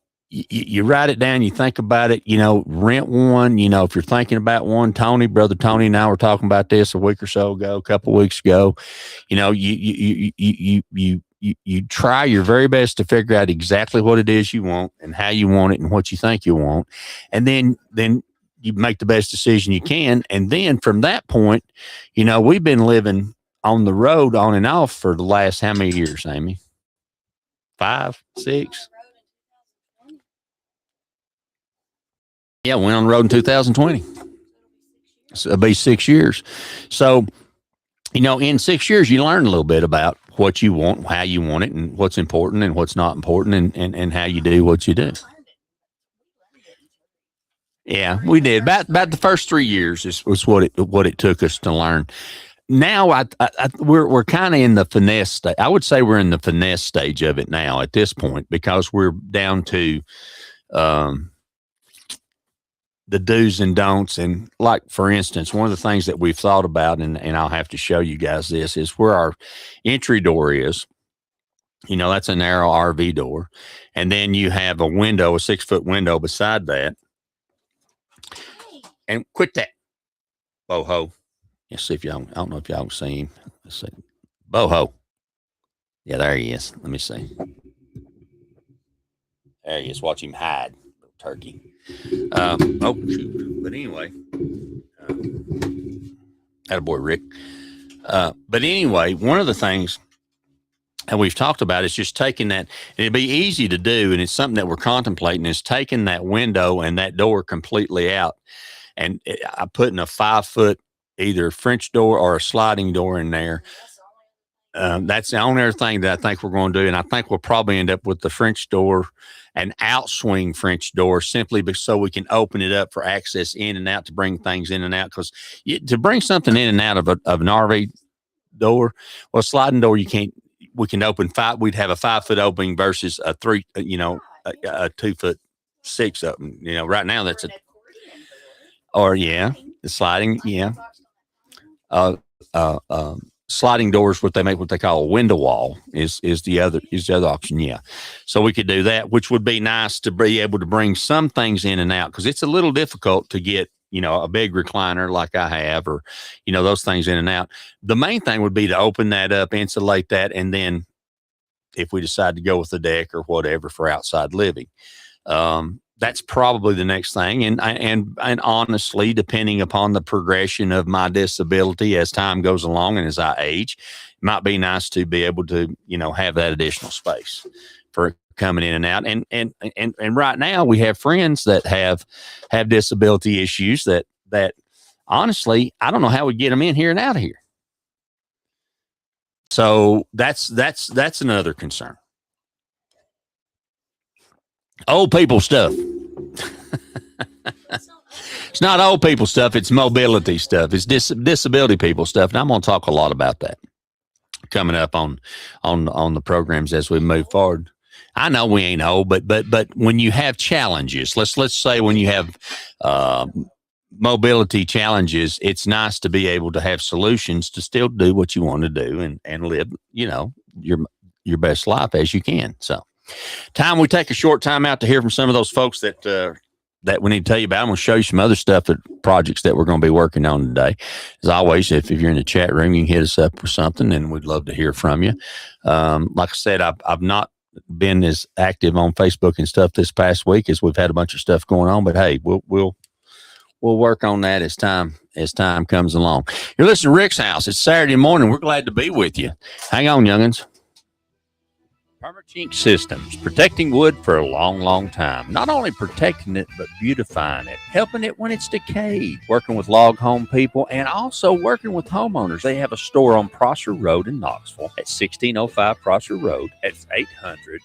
write it down, you think about it, rent one, if you're thinking about one. Brother Tony and I were talking about this a week or so ago, a couple of weeks ago. You try your very best to figure out exactly what it is you want and how you want it and what you think you want. And then you make the best decision you can. And then from that point, we've been living on the road on and off for the last, how many years, Amy? 5, 6? Yeah, went on the road in 2020. So it'll be 6 years. So, in 6 years, you learn a little bit about what you want, how you want it, and what's important and what's not important, and how you do what you do. Yeah, we did. About the first 3 years was what it took us to learn. Now we're kind of in the finesse stage. I would say we're in the finesse stage of it now at this point, because we're down to the do's and don'ts. And like, for instance, one of the things that we've thought about, and I'll have to show you guys this, is where our entry door is. That's a narrow RV door. And then you have a window, a 6-foot window beside that. And quit that, boho. Let's see if y'all, I don't know if y'all can see him. Let's see. Boho. Yeah, there he is. Let me see. There he is. Watch him hide. Little turkey. Oh, shoot. But anyway, attaboy, Rick. But anyway, one of the things that we've talked about is just taking that, and it'd be easy to do, and it's something that we're contemplating, is taking that window and that door completely out. And I'm putting a 5-foot either French door or a sliding door in there. That's the only other thing that I think we're going to do. And I think we'll probably end up with the French door, an outswing French door, simply so we can open it up for access in and out, to bring things in and out. Because to bring something in and out of an RV door, well, sliding door, you can't. We can open 5. We'd have a 5-foot opening versus a 3, a 2'6" open. Right now that's the sliding, sliding doors, what they call a window wall is the other option. Yeah. So we could do that, which would be nice to be able to bring some things in and out, because it's a little difficult to get, a big recliner like I have, or, those things in and out. The main thing would be to open that up, insulate that. And then if we decide to go with the deck or whatever for outside living, that's probably the next thing. And honestly, depending upon the progression of my disability as time goes along and as I age, it might be nice to be able to, have that additional space for coming in and out. And right now we have friends that have disability issues that honestly, I don't know how we get them in here and out of here. So that's another concern. Old people stuff. It's not old people stuff. It's mobility stuff. It's disability people stuff. And I'm going to talk a lot about that coming up on the programs as we move forward. I know we ain't old, but when you have challenges, let's say when you have mobility challenges, it's nice to be able to have solutions to still do what you want to do and live, your best life as you can. So, we take a short time out to hear from some of those folks that we need to tell you about. I'm going to show you some other stuff, projects that we're going to be working on today. As always, if you're in the chat room, you can hit us up for something, and we'd love to hear from you. Like I said, I've not been as active on Facebook and stuff this past week as we've had a bunch of stuff going on. But hey, we'll work on that as time comes along. You're listening to Rick's House. It's Saturday morning. We're glad to be with you. Hang on, youngins. Permachink Systems, protecting wood for a long, long time. Not only protecting it, but beautifying it, helping it when it's decayed, working with log home people, and also working with homeowners. They have a store on Prosser Road in Knoxville at 1605 Prosser Road at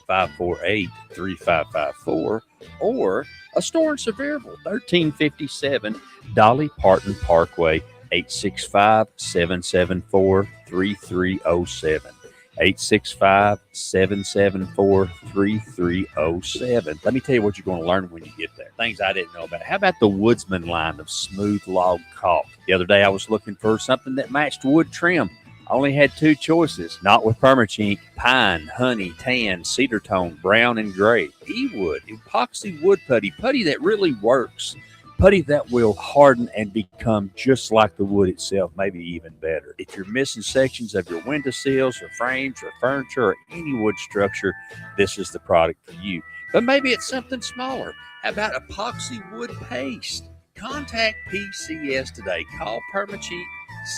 800-548-3554, or a store in Sevierville, 1357 Dolly Parton Parkway, 865-774-3307. 865-774-3307. Let me tell you what you're going to learn when you get there. Things I didn't know about. How about the Woodsman line of smooth log caulk? The other day I was looking for something that matched wood trim. I only had two choices. Not with Permachink: pine, honey, tan, cedar tone, brown, and gray. E-wood, epoxy wood putty that really works. Putty that will harden and become just like the wood itself, maybe even better. If you're missing sections of your windowsills or frames or furniture or any wood structure, this is the product for you. But maybe it's something smaller. How about epoxy wood paste? Contact PCS today. Call Permachink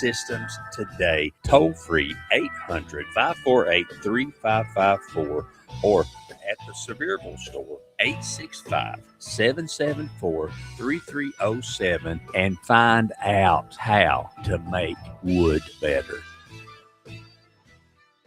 Systems today. Toll free 800-548-3554 or at the Sevierville store, 865-774-3307, and find out how to make wood better.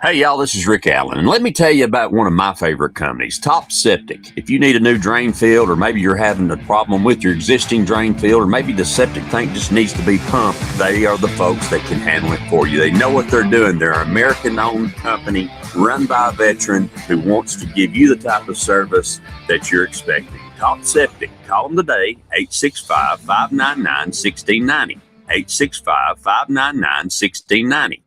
Hey, y'all, this is Rick Allen, and let me tell you about one of my favorite companies, Top Septic. If you need a new drain field, or maybe you're having a problem with your existing drain field, or maybe the septic tank just needs to be pumped, they are the folks that can handle it for you. They know what they're doing. They're an American-owned company run by a veteran who wants to give you the type of service that you're expecting. Top Septic. Call them today, 865-599-1690. 865-599-1690.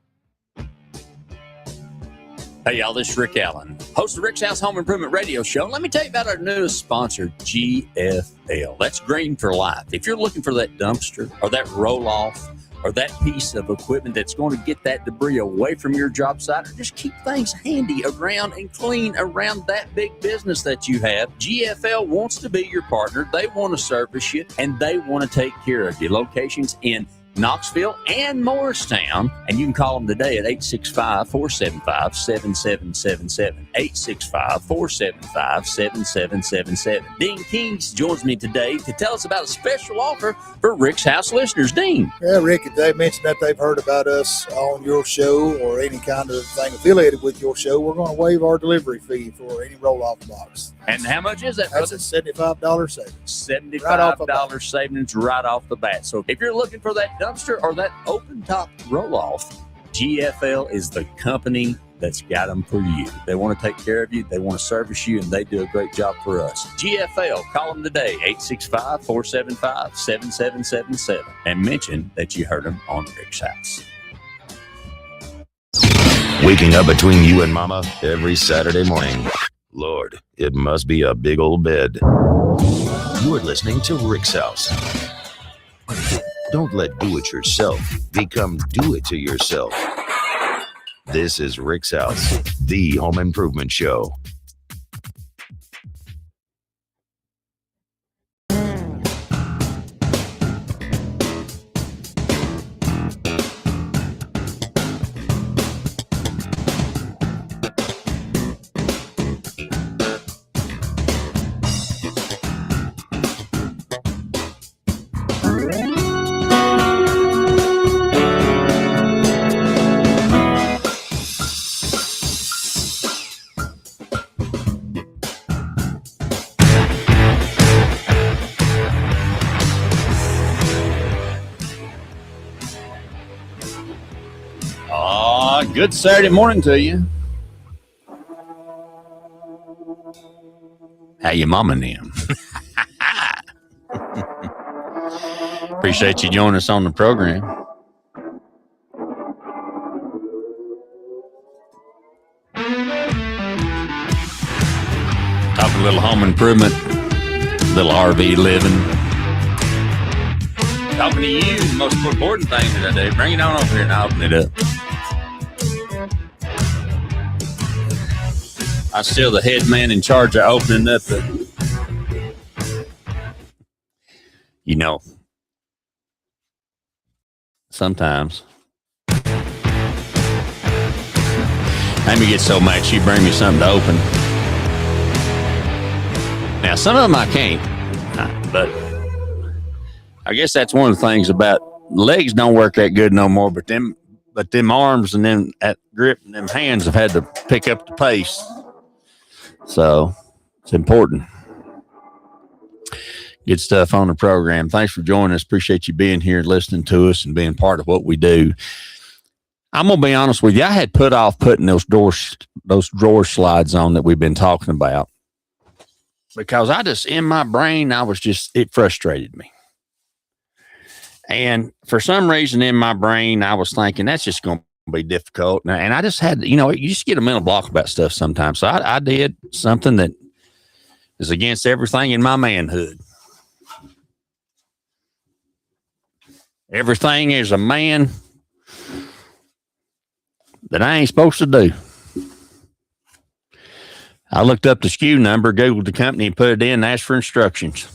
Hey, y'all, this is Rick Allen, host of Rick's House Home Improvement Radio Show. Let me tell you about our newest sponsor, GFL. That's Green for Life. If you're looking for that dumpster or that roll-off or that piece of equipment that's going to get that debris away from your job site, or just keep things handy around and clean around that big business that you have, GFL wants to be your partner. They want to service you, and they want to take care of you. Locations in Knoxville and Morristown, and you can call them today at 865-475-7777. 865-475-7777. Dean Kings joins me today to tell us about a special offer for Rick's House listeners. Dean. Yeah, Rick, if they mentioned that they've heard about us on your show or any kind of thing affiliated with your show, we're going to waive our delivery fee for any roll-off box. And how much is that? That's a $75 savings. $75 savings right off the bat. So if you're looking for that dumpster or that open top roll-off, GFL is the company that's got them for you. They want to take care of you, they want to service you, and they do a great job for us. GFL, call them today, 865-475-7777, and mention that you heard them on Rick's House. Waking up between you and mama every Saturday morning. Lord, it must be a big old bed. You're listening to Rick's House. Don't let do-it-yourself become do-it-to-yourself. This is Rick's House, the home improvement show. Good Saturday morning to you. How you mama them? Appreciate you joining us on the program. Talking a little home improvement, little RV living. Talking to you, the most important thing that I do. Bring it on over here and I'll open it up. I'm still the head man in charge of opening up the... You know, sometimes Amy gets so mad she bring me something to open. Now, some of them I can't, but I guess that's one of the things about legs don't work that good no more, but them arms and then that grip and them hands have had to pick up the pace. So it's important. Good stuff on the program. Thanks for joining us. Appreciate you being here, listening to us, and being part of what we do. I'm going to be honest with you. I had put off putting those drawer slides on that we've been talking about because I just, in my brain, it frustrated me. And for some reason in my brain, I was thinking that's just going to be difficult. And I just had, you just get a mental block about stuff sometimes. So I did something that is against everything in my manhood. Everything as a man that I ain't supposed to do. I looked up the SKU number, Googled the company, and put it in and asked for instructions.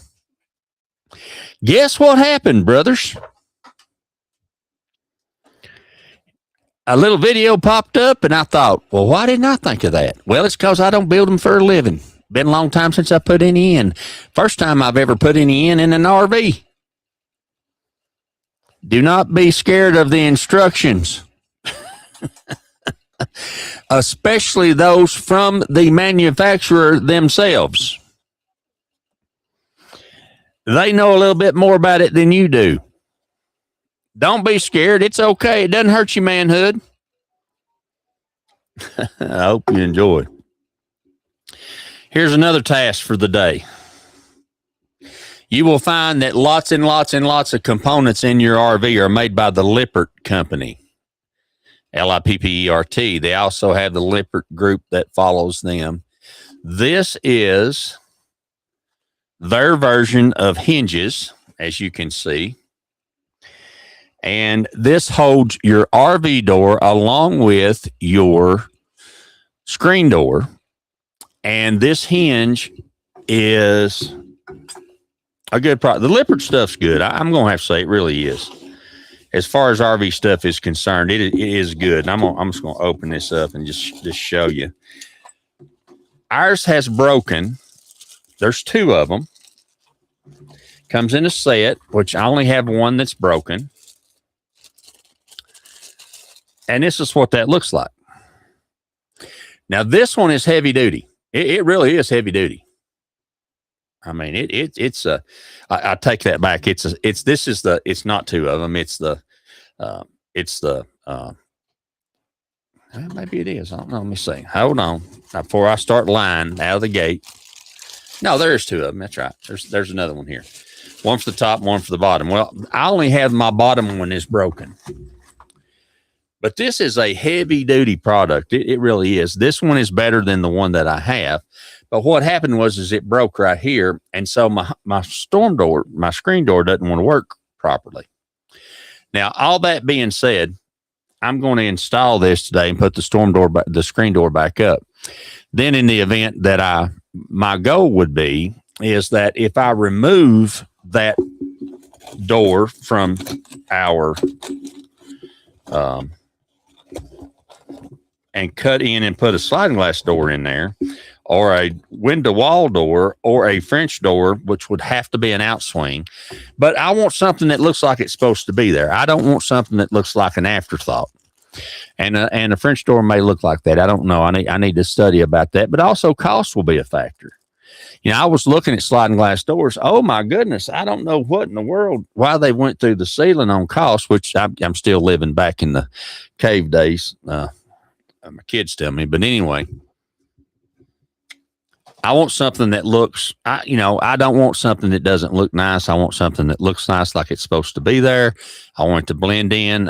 Guess what happened, brothers? A little video popped up, and I thought, well, why didn't I think of that? Well, it's because I don't build them for a living. Been a long time since I put any in. First time I've ever put any in an RV. Do not be scared of the instructions, especially those from the manufacturer themselves. They know a little bit more about it than you do. Don't be scared. It's okay. It doesn't hurt your manhood. I hope you enjoy. Here's another task for the day. You will find that lots and lots and lots of components in your RV are made by the Lippert Company, Lippert. They also have the Lippert group that follows them. This is their version of hinges, as you can see. And this holds your RV door along with your screen door. And this hinge is a good product. The Lippert stuff's good. I'm going to have to say it really is. As far as RV stuff is concerned, it is good. And I'm just going to open this up and just show you. Ours has broken. There's two of them. Comes in a set, which I only have one that's broken. And this is what that looks like. Now, this one is heavy duty. It really is heavy duty. I mean, I take that back. It's not two of them. Maybe it is. I don't know. Let me see. Hold on. Now, before I start lying out of the gate. No, there's two of them. That's right. There's another one here. One for the top, one for the bottom. Well, I only have my bottom one is broken. But this is a heavy duty product. It really is. This one is better than the one that I have. But what happened was it broke right here. And so my storm door, my screen door doesn't want to work properly. Now, all that being said, I'm going to install this today and put the screen door back up. Then in the event that my goal would be is that if I remove that door from our, and cut in and put a sliding glass door in there, or a window wall door, or a French door, which would have to be an outswing. But I want something that looks like it's supposed to be there. I don't want something that looks like an afterthought. And a French door may look like that. I don't know. I need to study about that. But also cost will be a factor. I was looking at sliding glass doors. Oh my goodness. I don't know what in the world, why they went through the ceiling on cost, which I'm still living back in the cave days. my kids tell me. But anyway, I want something that looks, I don't want something that doesn't look nice. I want something that looks nice, like it's supposed to be there. I want it to blend in,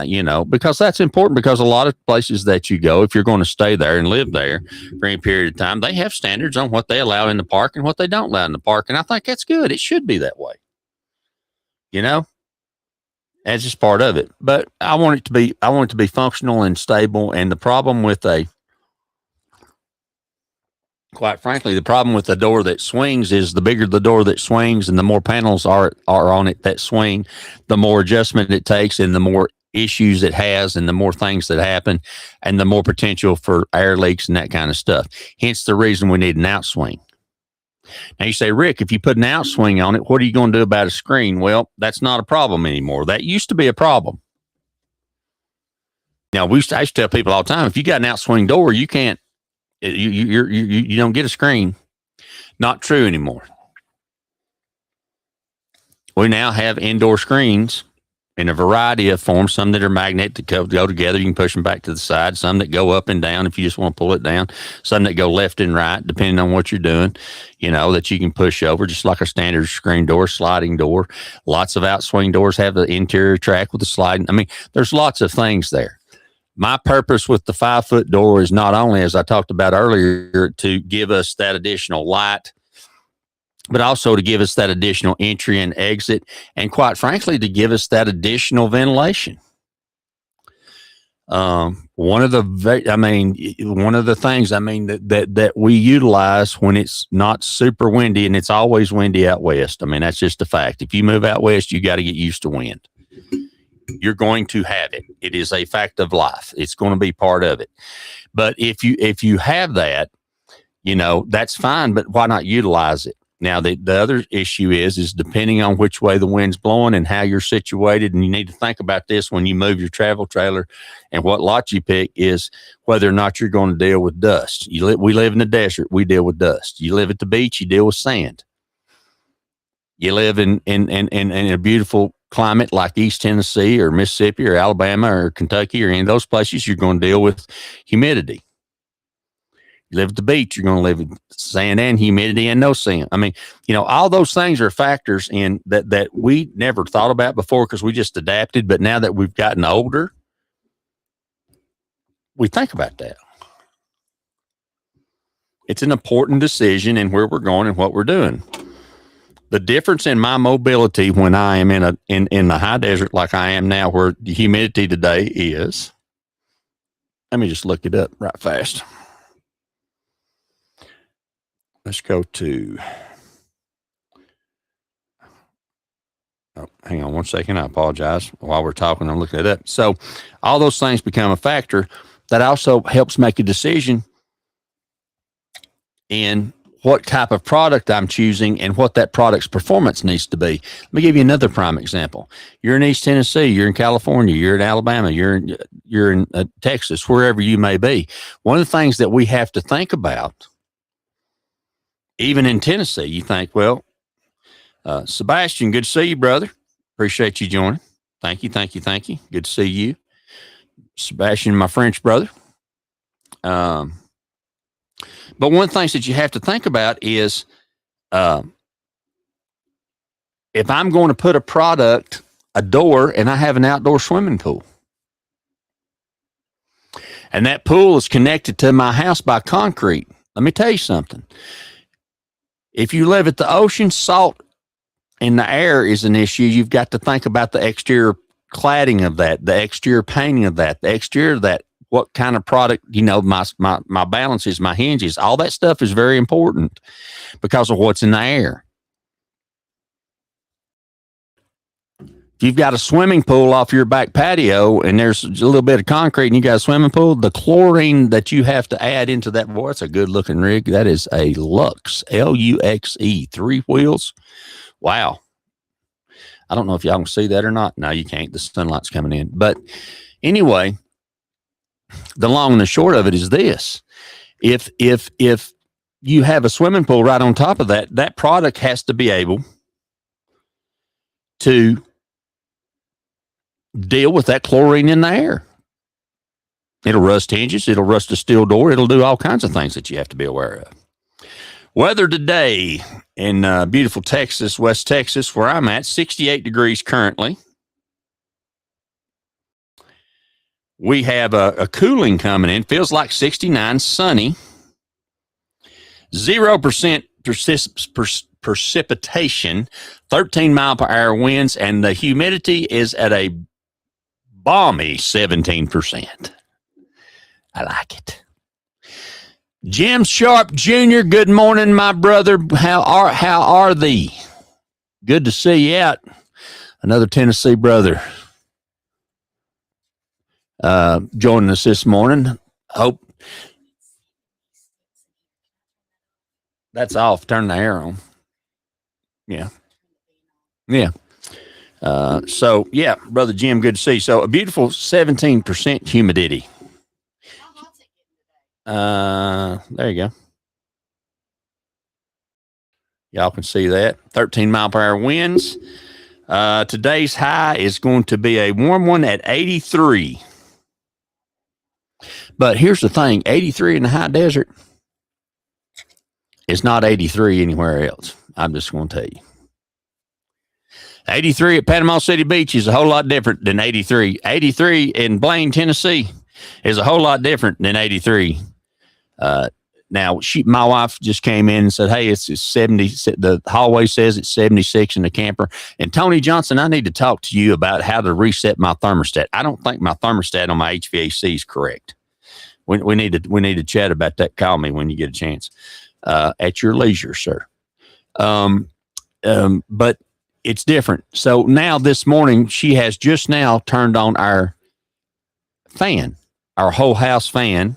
because that's important, because a lot of places that you go, if you're going to stay there and live there for any period of time, they have standards on what they allow in the park and what they don't allow in the park. And I think that's good. It should be that way, That's just part of it. But I want it to be functional and stable. And the problem with quite frankly, the problem with the door that swings is the bigger the door that swings and the more panels are on it that swing, the more adjustment it takes and the more issues it has and the more things that happen and the more potential for air leaks and that kind of stuff. Hence the reason we need an outswing. Now you say, Rick, if you put an outswing on it, what are you going to do about a screen? Well, that's not a problem anymore. That used to be a problem. Now, I used to tell people all the time, if you got an outswing door, you can't, you don't get a screen. Not true anymore. We now have indoor screens in a variety of forms, some that are magnet that go together. You can push them back to the side, some that go up and down if you just want to pull it down, some that go left and right, depending on what you're doing, that you can push over, just like a standard screen door, sliding door. Lots of outswing doors have the interior track with the sliding. I mean, there's lots of things there. My purpose with the 5-foot door is not only, as I talked about earlier, to give us that additional light, but also to give us that additional entry and exit, and quite frankly, to give us that additional ventilation. One of the things that we utilize when it's not super windy, and it's always windy out west. I mean, that's just a fact. If you move out west, you got to get used to wind. You're going to have it. It is a fact of life. It's going to be part of it. But if you have that, that's fine, but why not utilize it? Now, the other issue is depending on which way the wind's blowing and how you're situated, and you need to think about this when you move your travel trailer and what lot you pick, is whether or not you're going to deal with dust. We live in the desert. We deal with dust. You live at the beach. You deal with sand. You live in a beautiful climate like East Tennessee or Mississippi or Alabama or Kentucky or any of those places, you're going to deal with humidity. You live at the beach, you're going to live with sand and humidity and no sand. I mean, all those things are factors in that we never thought about before because we just adapted. But now that we've gotten older, we think about that. It's an important decision in where we're going and what we're doing. The difference in my mobility when I am in the high desert like I am now, where the humidity today is, let me just look it up right fast. Let's go to, hang on one second. I apologize. While we're talking, I'm looking it up. So all those things become a factor that also helps make a decision in what type of product I'm choosing and what that product's performance needs to be. Let me give you another prime example. You're in East Tennessee, you're in California, you're in Alabama, you're in Texas, wherever you may be. One of the things that we have to think about, even in Tennessee, you think, well, Sebastian, good to see you, brother. Appreciate you joining. Thank you. Good to see you. Sebastian, my French brother. But one of the things that you have to think about is if I'm going to put a door, and I have an outdoor swimming pool, and that pool is connected to my house by concrete, let me tell you something. If you live at the ocean, salt in the air is an issue. You've got to think about the exterior cladding of that, the exterior painting of that, the exterior of that. What kind of product, my balances, my hinges, all that stuff is very important because of what's in the air. If you've got a swimming pool off your back patio and there's a little bit of concrete and you got a swimming pool, the chlorine that you have to add into that, boy, it's a good looking rig. That is a Luxe, Luxe, 3 wheels. Wow. I don't know if y'all can see that or not. No, you can't. The sunlight's coming in. But anyway, the long and the short of it is this. If you have a swimming pool right on top of that, that product has to be able to deal with that chlorine in the air. It'll rust hinges. It'll rust a steel door. It'll do all kinds of things that you have to be aware of. Weather today in beautiful Texas, West Texas, where I'm at, 68 degrees currently. We have a cooling coming in. Feels like 69, sunny. 0% precipitation, 13 mile per hour winds, and the humidity is at a balmy 17%. I like it. Jim Sharp Jr., good morning, my brother. How are thee? Good to see you out. Another Tennessee brother joining us this morning. Hope that's off. Turn the air on. Yeah. So, yeah, Brother Jim, good to see you. So, a beautiful 17% humidity. There you go. Y'all can see that. 13 mile per hour winds. Today's high is going to be a warm one at 83. But here's the thing, 83 in the high desert is not 83 anywhere else. I'm just going to tell you. 83 at Panama City Beach is a whole lot different than 83. 83 in Blaine, Tennessee is a whole lot different than 83. Now, my wife just came in and said, hey, it's 70. The hallway says it's 76 in the camper. And Tony Johnson, I need to talk to you about how to reset my thermostat. I don't think my thermostat on my HVAC is correct. We need to chat about that. Call me when you get a chance, at your leisure, sir. But it's different. So now this morning, she has just now turned on our fan, our whole house fan.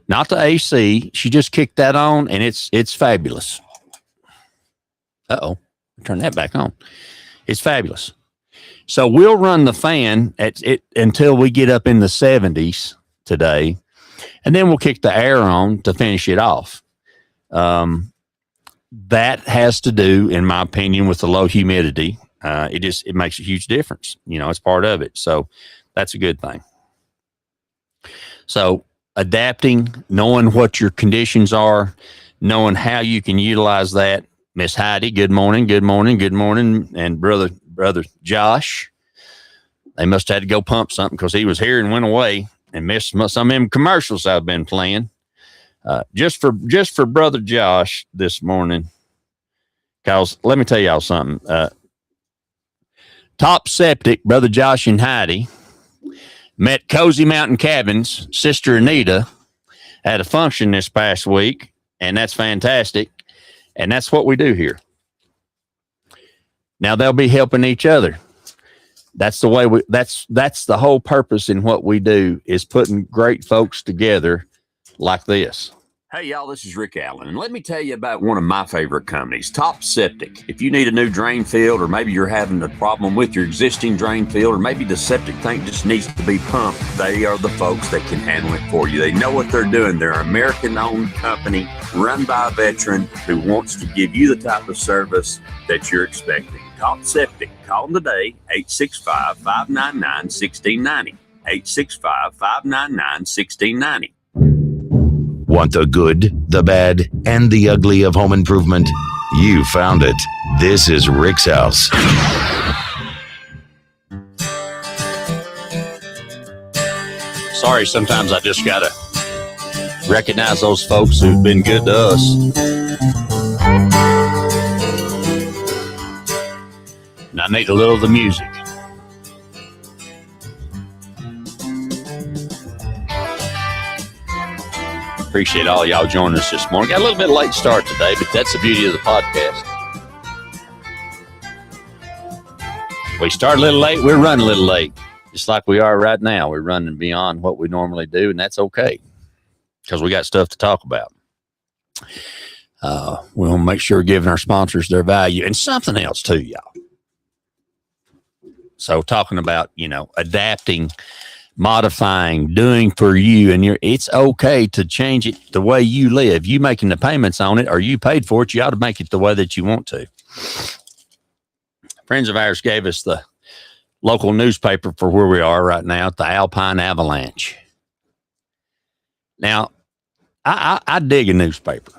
Not the AC. She just kicked that on, and it's fabulous. Turn that back on. It's fabulous. So we'll run the fan at it until we get up in the 70s today, and then we'll kick the air on to finish it off. That has to do, in my opinion, with the low humidity. It makes a huge difference. It's part of it. So that's a good thing. So adapting, knowing what your conditions are, knowing how you can utilize that. Miss Heidi, good morning. And brother Josh, they must have had to go pump something because he was here and went away and missed some of them commercials I've been playing. Just for brother Josh this morning, because let me tell y'all something. Top Septic, brother Josh and Heidi, met Cozy Mountain Cabins, Sister Anita, at a function this past week, and that's fantastic. And that's what we do here. Now they'll be helping each other. That's the way that's the whole purpose in what we do, is putting great folks together like this. Hey, y'all, this is Rick Allen, and let me tell you about one of my favorite companies, Top Septic. If you need a new drain field, or maybe you're having a problem with your existing drain field, or maybe the septic tank just needs to be pumped, they are the folks that can handle it for you. They know what they're doing. They're an American-owned company run by a veteran who wants to give you the type of service that you're expecting. Top Septic. Call them today, 865-599-1690. 865-599-1690. Want the good, the bad, and the ugly of home improvement? You found it. This is Rick's House. Sorry, sometimes I just gotta recognize those folks who've been good to us. And I need a little of the music. Appreciate all y'all joining us this morning. Got a little bit late start today, but that's the beauty of the podcast. We start a little late, we're running a little late. Just like we are right now. We're running beyond what we normally do, and that's okay, because we got stuff to talk about. We want to make sure we're giving our sponsors their value. And something else too, y'all. So talking about, adapting, modifying, doing for you, and it's okay to change it the way you live. You making the payments on it, or you paid for it, you ought to make it the way that you want to. Friends of ours gave us the local newspaper for where we are right now, the Alpine Avalanche. Now, I dig a newspaper.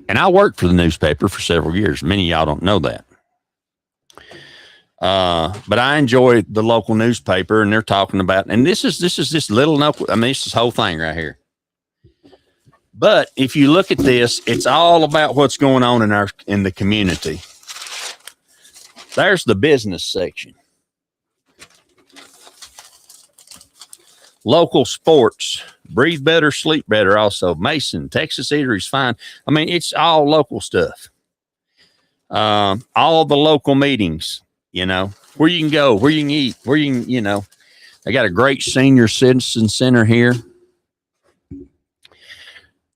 And I worked for the newspaper for several years. Many of y'all don't know that. But I enjoy the local newspaper, and they're talking about, and this is this little, I mean, it's this whole thing right here. But if you look at this, it's all about what's going on in the community. There's the business section. Local sports, breathe better, sleep better. Also, Mason, Texas Eateries, fine. I mean, it's all local stuff. All the local meetings, you know, where you can go, where you can eat, where you can, you know, they got a great senior citizen center here.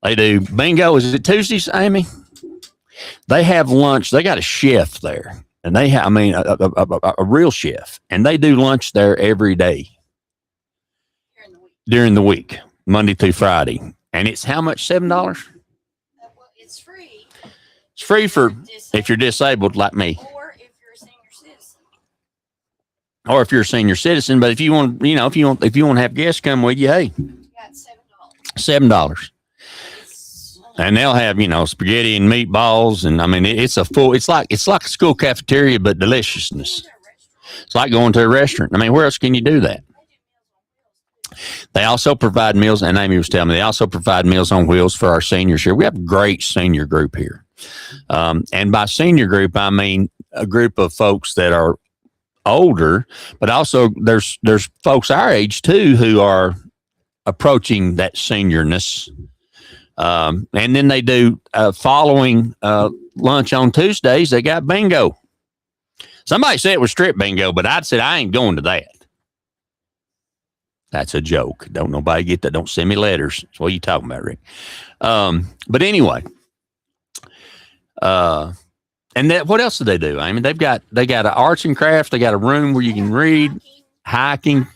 They do bingo. Is it Tuesdays, Amy? They have lunch. They got a chef there, and they have, I mean, a real chef, and they do lunch there every day. During the week, Monday through Friday. And it's how much? $7? Well, it's free. It's free for if you're disabled like me. Or if you're a senior citizen. Or if you're a senior citizen. But if you want, you know, if you want to have guests come with you, hey. You got $7. And they'll have, you know, spaghetti and meatballs. And I mean, it's like a school cafeteria, but deliciousness. It's like going to a restaurant. I mean, where else can you do that? They also provide meals, and Amy was telling me, they also provide Meals on Wheels for our seniors here. We have a great senior group here. And by senior group, I mean a group of folks that are older, but also there's folks our age too who are approaching that seniorness. And then they do following lunch on Tuesdays, they got bingo. Somebody said it was strip bingo, but I said I ain't going to that. That's a joke. Don't nobody get that. Don't send me letters. That's what you talking about, Rick. But anyway, and that, what else do they do? I mean, they got an arts and crafts. They got a room where you can read, hiking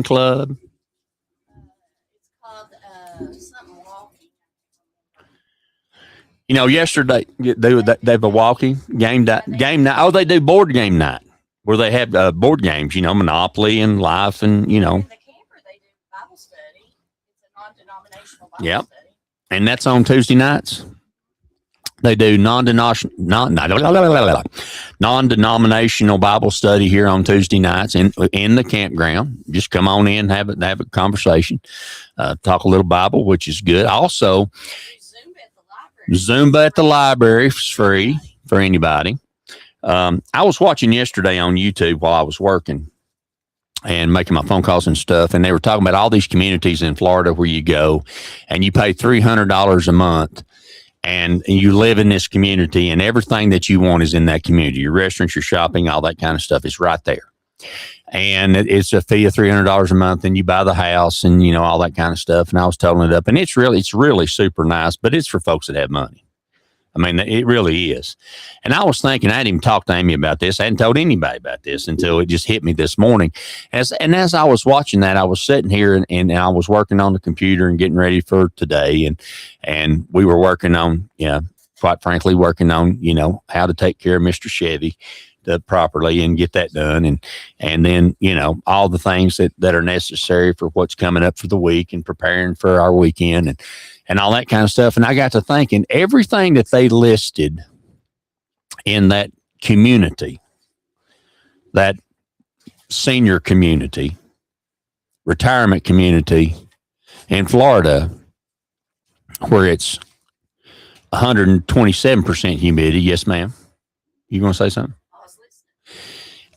club. It's called something walking. You know, yesterday they have a walking game night. Oh, they do board game night where they have board games. You know, Monopoly and Life, and you know. In the camper, they do Bible study. It's a non-denominational Bible study. And that's on Tuesday nights. They do non-denominational Bible study here on Tuesday nights in the campground. Just come on in, have a conversation, talk a little Bible, which is good. Also, Zumba at the library is free for anybody. I was watching yesterday on YouTube while I was working and making my phone calls and stuff, and they were talking about all these communities in Florida where you go and you pay $300 a month and you live in this community, and everything that you want is in that community. Your restaurants, your shopping, all that kind of stuff is right there. And it's a fee of $300 a month, and you buy the house and, you know, all that kind of stuff. And I was totaling it up, and it's really super nice, but it's for folks that have money. I mean, it really is. And I was thinking, I hadn't even talked to Amy about this. I hadn't told anybody about this until it just hit me this morning. As I was watching that, I was sitting here and I was working on the computer and getting ready for today. And we were working on, quite frankly, you know, how to take care of Mr. Chevy properly and get that done. And then, you know, all the things that are necessary for what's coming up for the week and preparing for our weekend and all that kind of stuff. And I got to thinking, everything that they listed in that community, that senior community, retirement community in Florida, where it's 127% humidity. Yes, ma'am. You going to say something?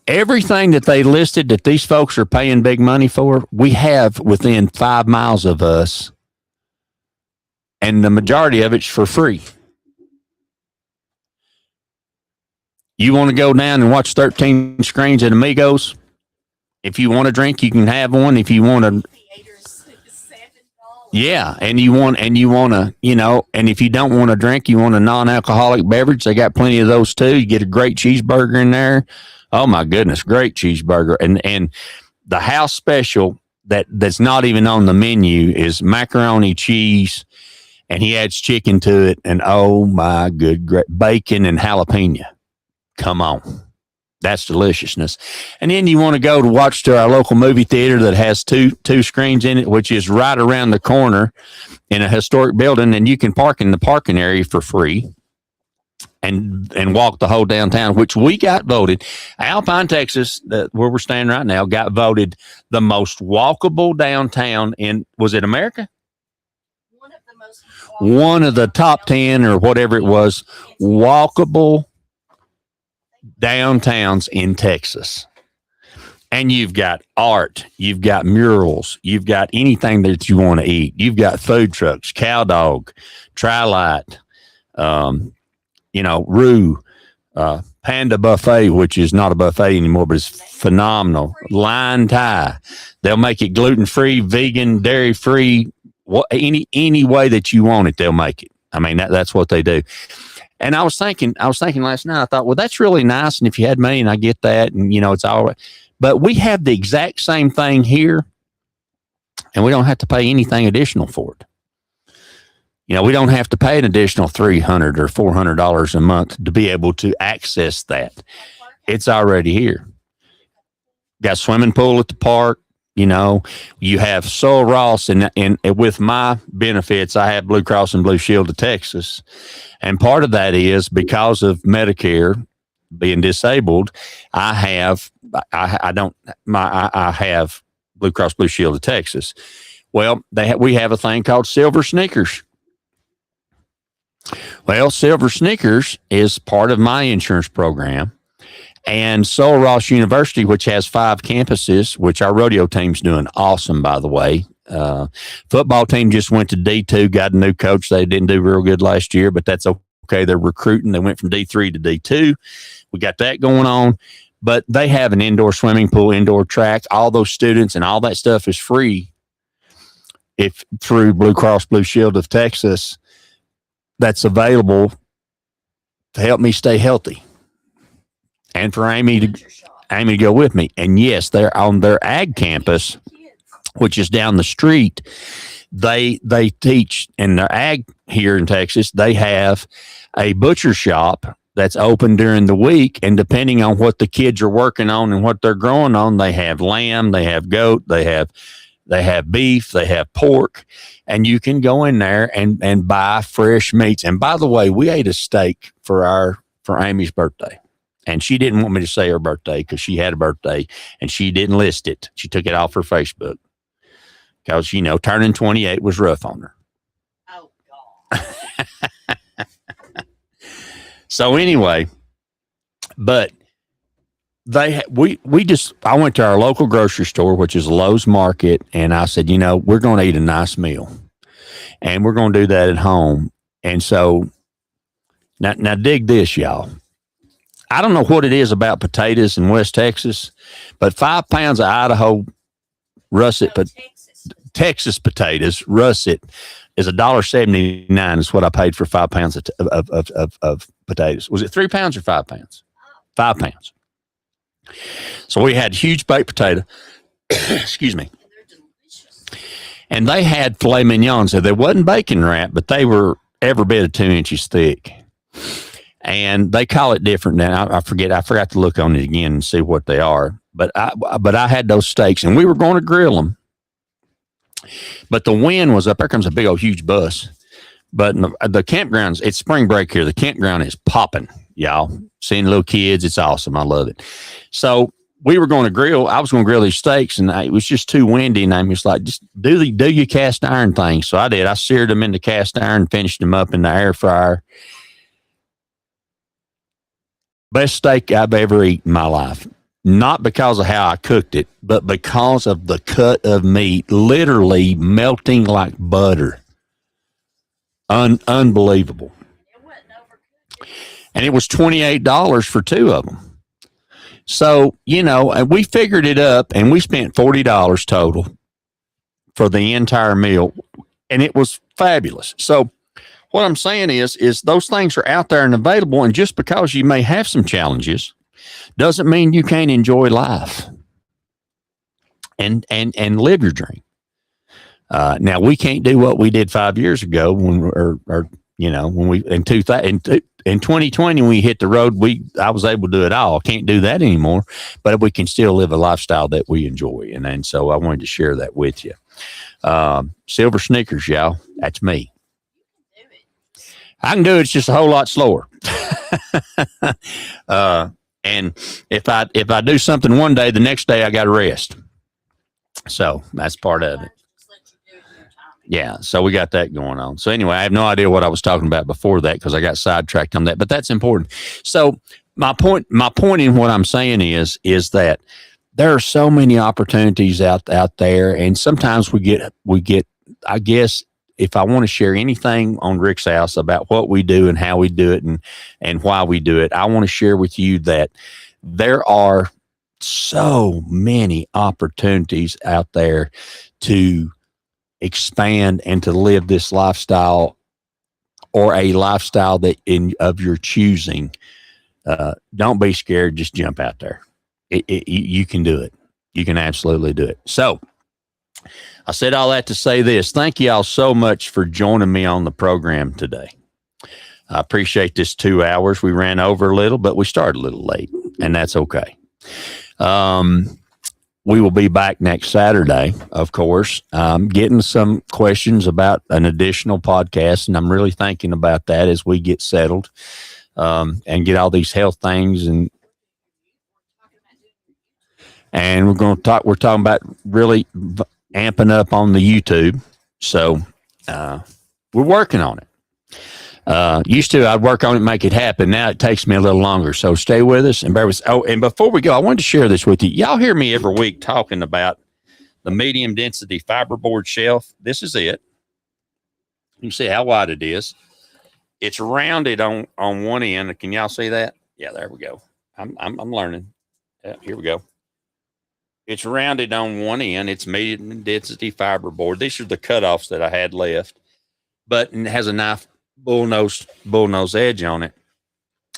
Everything that they listed that these folks are paying big money for, we have within 5 miles of us. And the majority of it's for free. You want to go down and watch 13 screens at Amigos? If you want a drink, you can have one. If you want to, yeah, and you want to, you know, and if you don't want a drink, you want a non-alcoholic beverage, they got plenty of those too. You get a great cheeseburger in there. Oh my goodness, great cheeseburger. And the house special that's not even on the menu is macaroni cheese, and he adds chicken to it, and oh my good, great bacon and jalapeno. Come on. That's deliciousness. And then you want to go to watch to our local movie theater that has two screens in it, which is right around the corner in a historic building, and you can park in the parking area for free and walk the whole downtown, which we got voted. Alpine, Texas, where we're staying right now, got voted the most walkable downtown in, was it America? One of the top 10 or whatever it was, walkable downtowns in Texas. And you've got art, you've got murals, you've got anything that you want to eat. You've got food trucks, Cow Dog, Tri-Light, Roo, Panda Buffet, which is not a buffet anymore, but it's phenomenal. Line Thai. They'll make it gluten-free, vegan, dairy-free, any way that you want it, they'll make it. I mean, that's what they do. And I was thinking last night, I thought, well, that's really nice. And if you had money, and I get that, and it's all right. But we have the exact same thing here, and we don't have to pay anything additional for it. We don't have to pay an additional $300 or $400 a month to be able to access that. It's already here. Got a swimming pool at the park. You have Sul Ross, and with my benefits, I have Blue Cross and Blue Shield of Texas. And part of that is because of Medicare being disabled, I have Blue Cross Blue Shield of Texas. Well, we have a thing called Silver Sneakers. Well, Silver Sneakers is part of my insurance program. And Sul Ross University, which has 5 campuses, which our rodeo team's doing awesome, by the way. Football team just went to D2, got a new coach. They didn't do real good last year, but that's okay. They're recruiting. They went from D3 to D2. We got that going on. But they have an indoor swimming pool, indoor track. All those students and all that stuff is free if through Blue Cross Blue Shield of Texas. That's available to help me stay healthy. And for Amy to go with me. And yes, they're on their ag campus, which is down the street. They teach in their ag here in Texas. They have a butcher shop that's open during the week. And depending on what the kids are working on and what they're growing on, they have lamb, they have goat, they have beef, they have pork. And you can go in there and buy fresh meats. And by the way, we ate a steak for Amy's birthday. And she didn't want me to say her birthday because she had a birthday and she didn't list it. She took it off her Facebook because, turning 28 was rough on her. Oh, God. So anyway, but I went to our local grocery store, which is Lowe's Market. And I said, we're going to eat a nice meal and we're going to do that at home. And so now dig this, y'all. I don't know what it is about potatoes in West Texas, but 5 pounds of Idaho russet, Texas potatoes, russet, is $1.79 is what I paid for 5 pounds of potatoes. Was it 3 pounds or 5 pounds? 5 pounds. So we had huge baked potato. Excuse me. And they had filet mignons. So they wasn't bacon wrap, but they were every bit of 2 inches thick. And they call it different now. I forgot to look on it again and see what they are. But I had those steaks, and we were going to grill them. But the wind was up. There comes a big old huge bus. But the campgrounds, it's spring break here. The campground is popping, y'all. Seeing little kids, it's awesome. I love it. So we were going to grill. I was going to grill these steaks, and it was just too windy. And I was like, just do your cast iron thing. So I did. I seared them into cast iron, finished them up in the air fryer. Best steak I've ever eaten in my life. Not because of how I cooked it, but because of the cut of meat, literally melting like butter. Unbelievable. And it was $28 for 2 of them. So, and we figured it up, and we spent $40 total for the entire meal, and it was fabulous. So what I'm saying is those things are out there and available, and just because you may have some challenges doesn't mean you can't enjoy life and live your dream. Now we can't do what we did 5 years ago or when we in 2020 when we hit the road, I was able to do it all. Can't do that anymore, but we can still live a lifestyle that we enjoy, and so I wanted to share that with you. Silver Snickers, y'all. That's me. I can do it. It's just a whole lot slower. And if I do something one day, the next day I got to rest. So that's part of it. Yeah. So we got that going on. So anyway, I have no idea what I was talking about before that because I got sidetracked on that, but that's important. So my point in what I'm saying is that there are so many opportunities out there. And sometimes we get, I guess, if I want to share anything on Rick's House about what we do and how we do it and why we do it, I want to share with you that there are so many opportunities out there to expand and to live this lifestyle or a lifestyle that of your choosing. Don't be scared. Just jump out there. You can do it. You can absolutely do it. So I said all that to say this. Thank you all so much for joining me on the program today. I appreciate this 2 hours. We ran over a little, but we started a little late, and that's okay. We will be back next Saturday, of course. Getting some questions about an additional podcast, and I'm really thinking about that as we get settled and get all these health things. And we're talking about really amping up on the YouTube. So we're working on it. Used to, I'd work on it, make it happen. Now it takes me a little longer. So stay with us and bear with us. Oh, and before we go, I wanted to share this with you. Y'all hear me every week talking about the medium density fiberboard shelf. This is it. You can see how wide it is. It's rounded on one end. Can y'all see that? Yeah, there we go. I'm learning. Yeah, here we go. It's rounded on one end. It's medium density fiberboard. These are the cutoffs that I had left, but it has a nice bullnose edge on it.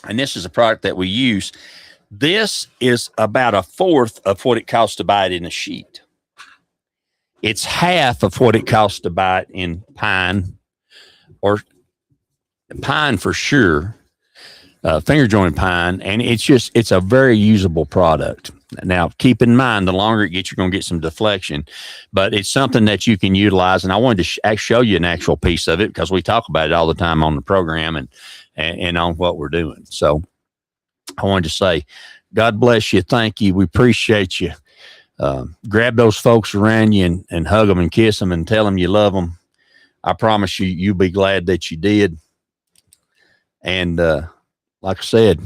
And this is a product that we use. This is about a fourth of what it costs to buy it in a sheet. It's half of what it costs to buy it in pine, or pine for sure, finger joint pine. And it's a very usable product. Now, keep in mind, the longer it gets, you're going to get some deflection, but it's something that you can utilize. And I wanted to show you an actual piece of it because we talk about it all the time on the program and on what we're doing. So I wanted to say, God bless you. Thank you. We appreciate you. Grab those folks around you and hug them and kiss them and tell them you love them. I promise you, you'll be glad that you did. And like I said,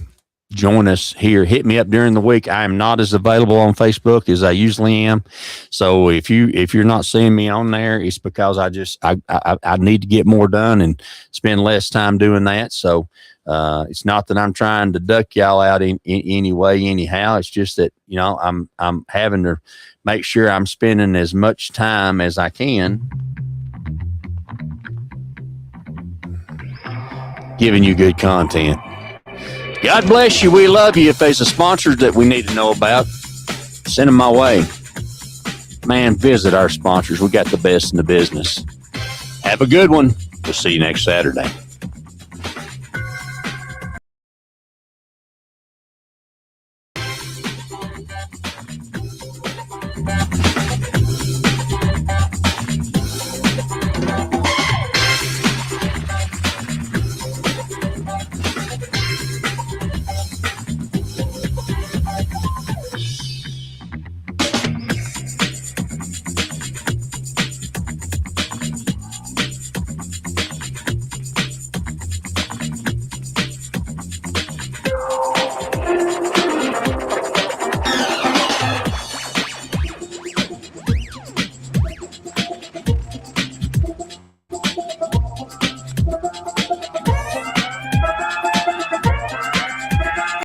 join us here. Hit me up during the week. I am not as available on Facebook as I usually am. So if you're not seeing me on there, it's because I need to get more done and spend less time doing that. So it's not that I'm trying to duck y'all out in any way, anyhow. It's just that, I'm having to make sure I'm spending as much time as I can giving you good content. God bless you. We love you. If there's a sponsor that we need to know about, send them my way. Man, visit our sponsors. We got the best in the business. Have a good one. We'll see you next Saturday.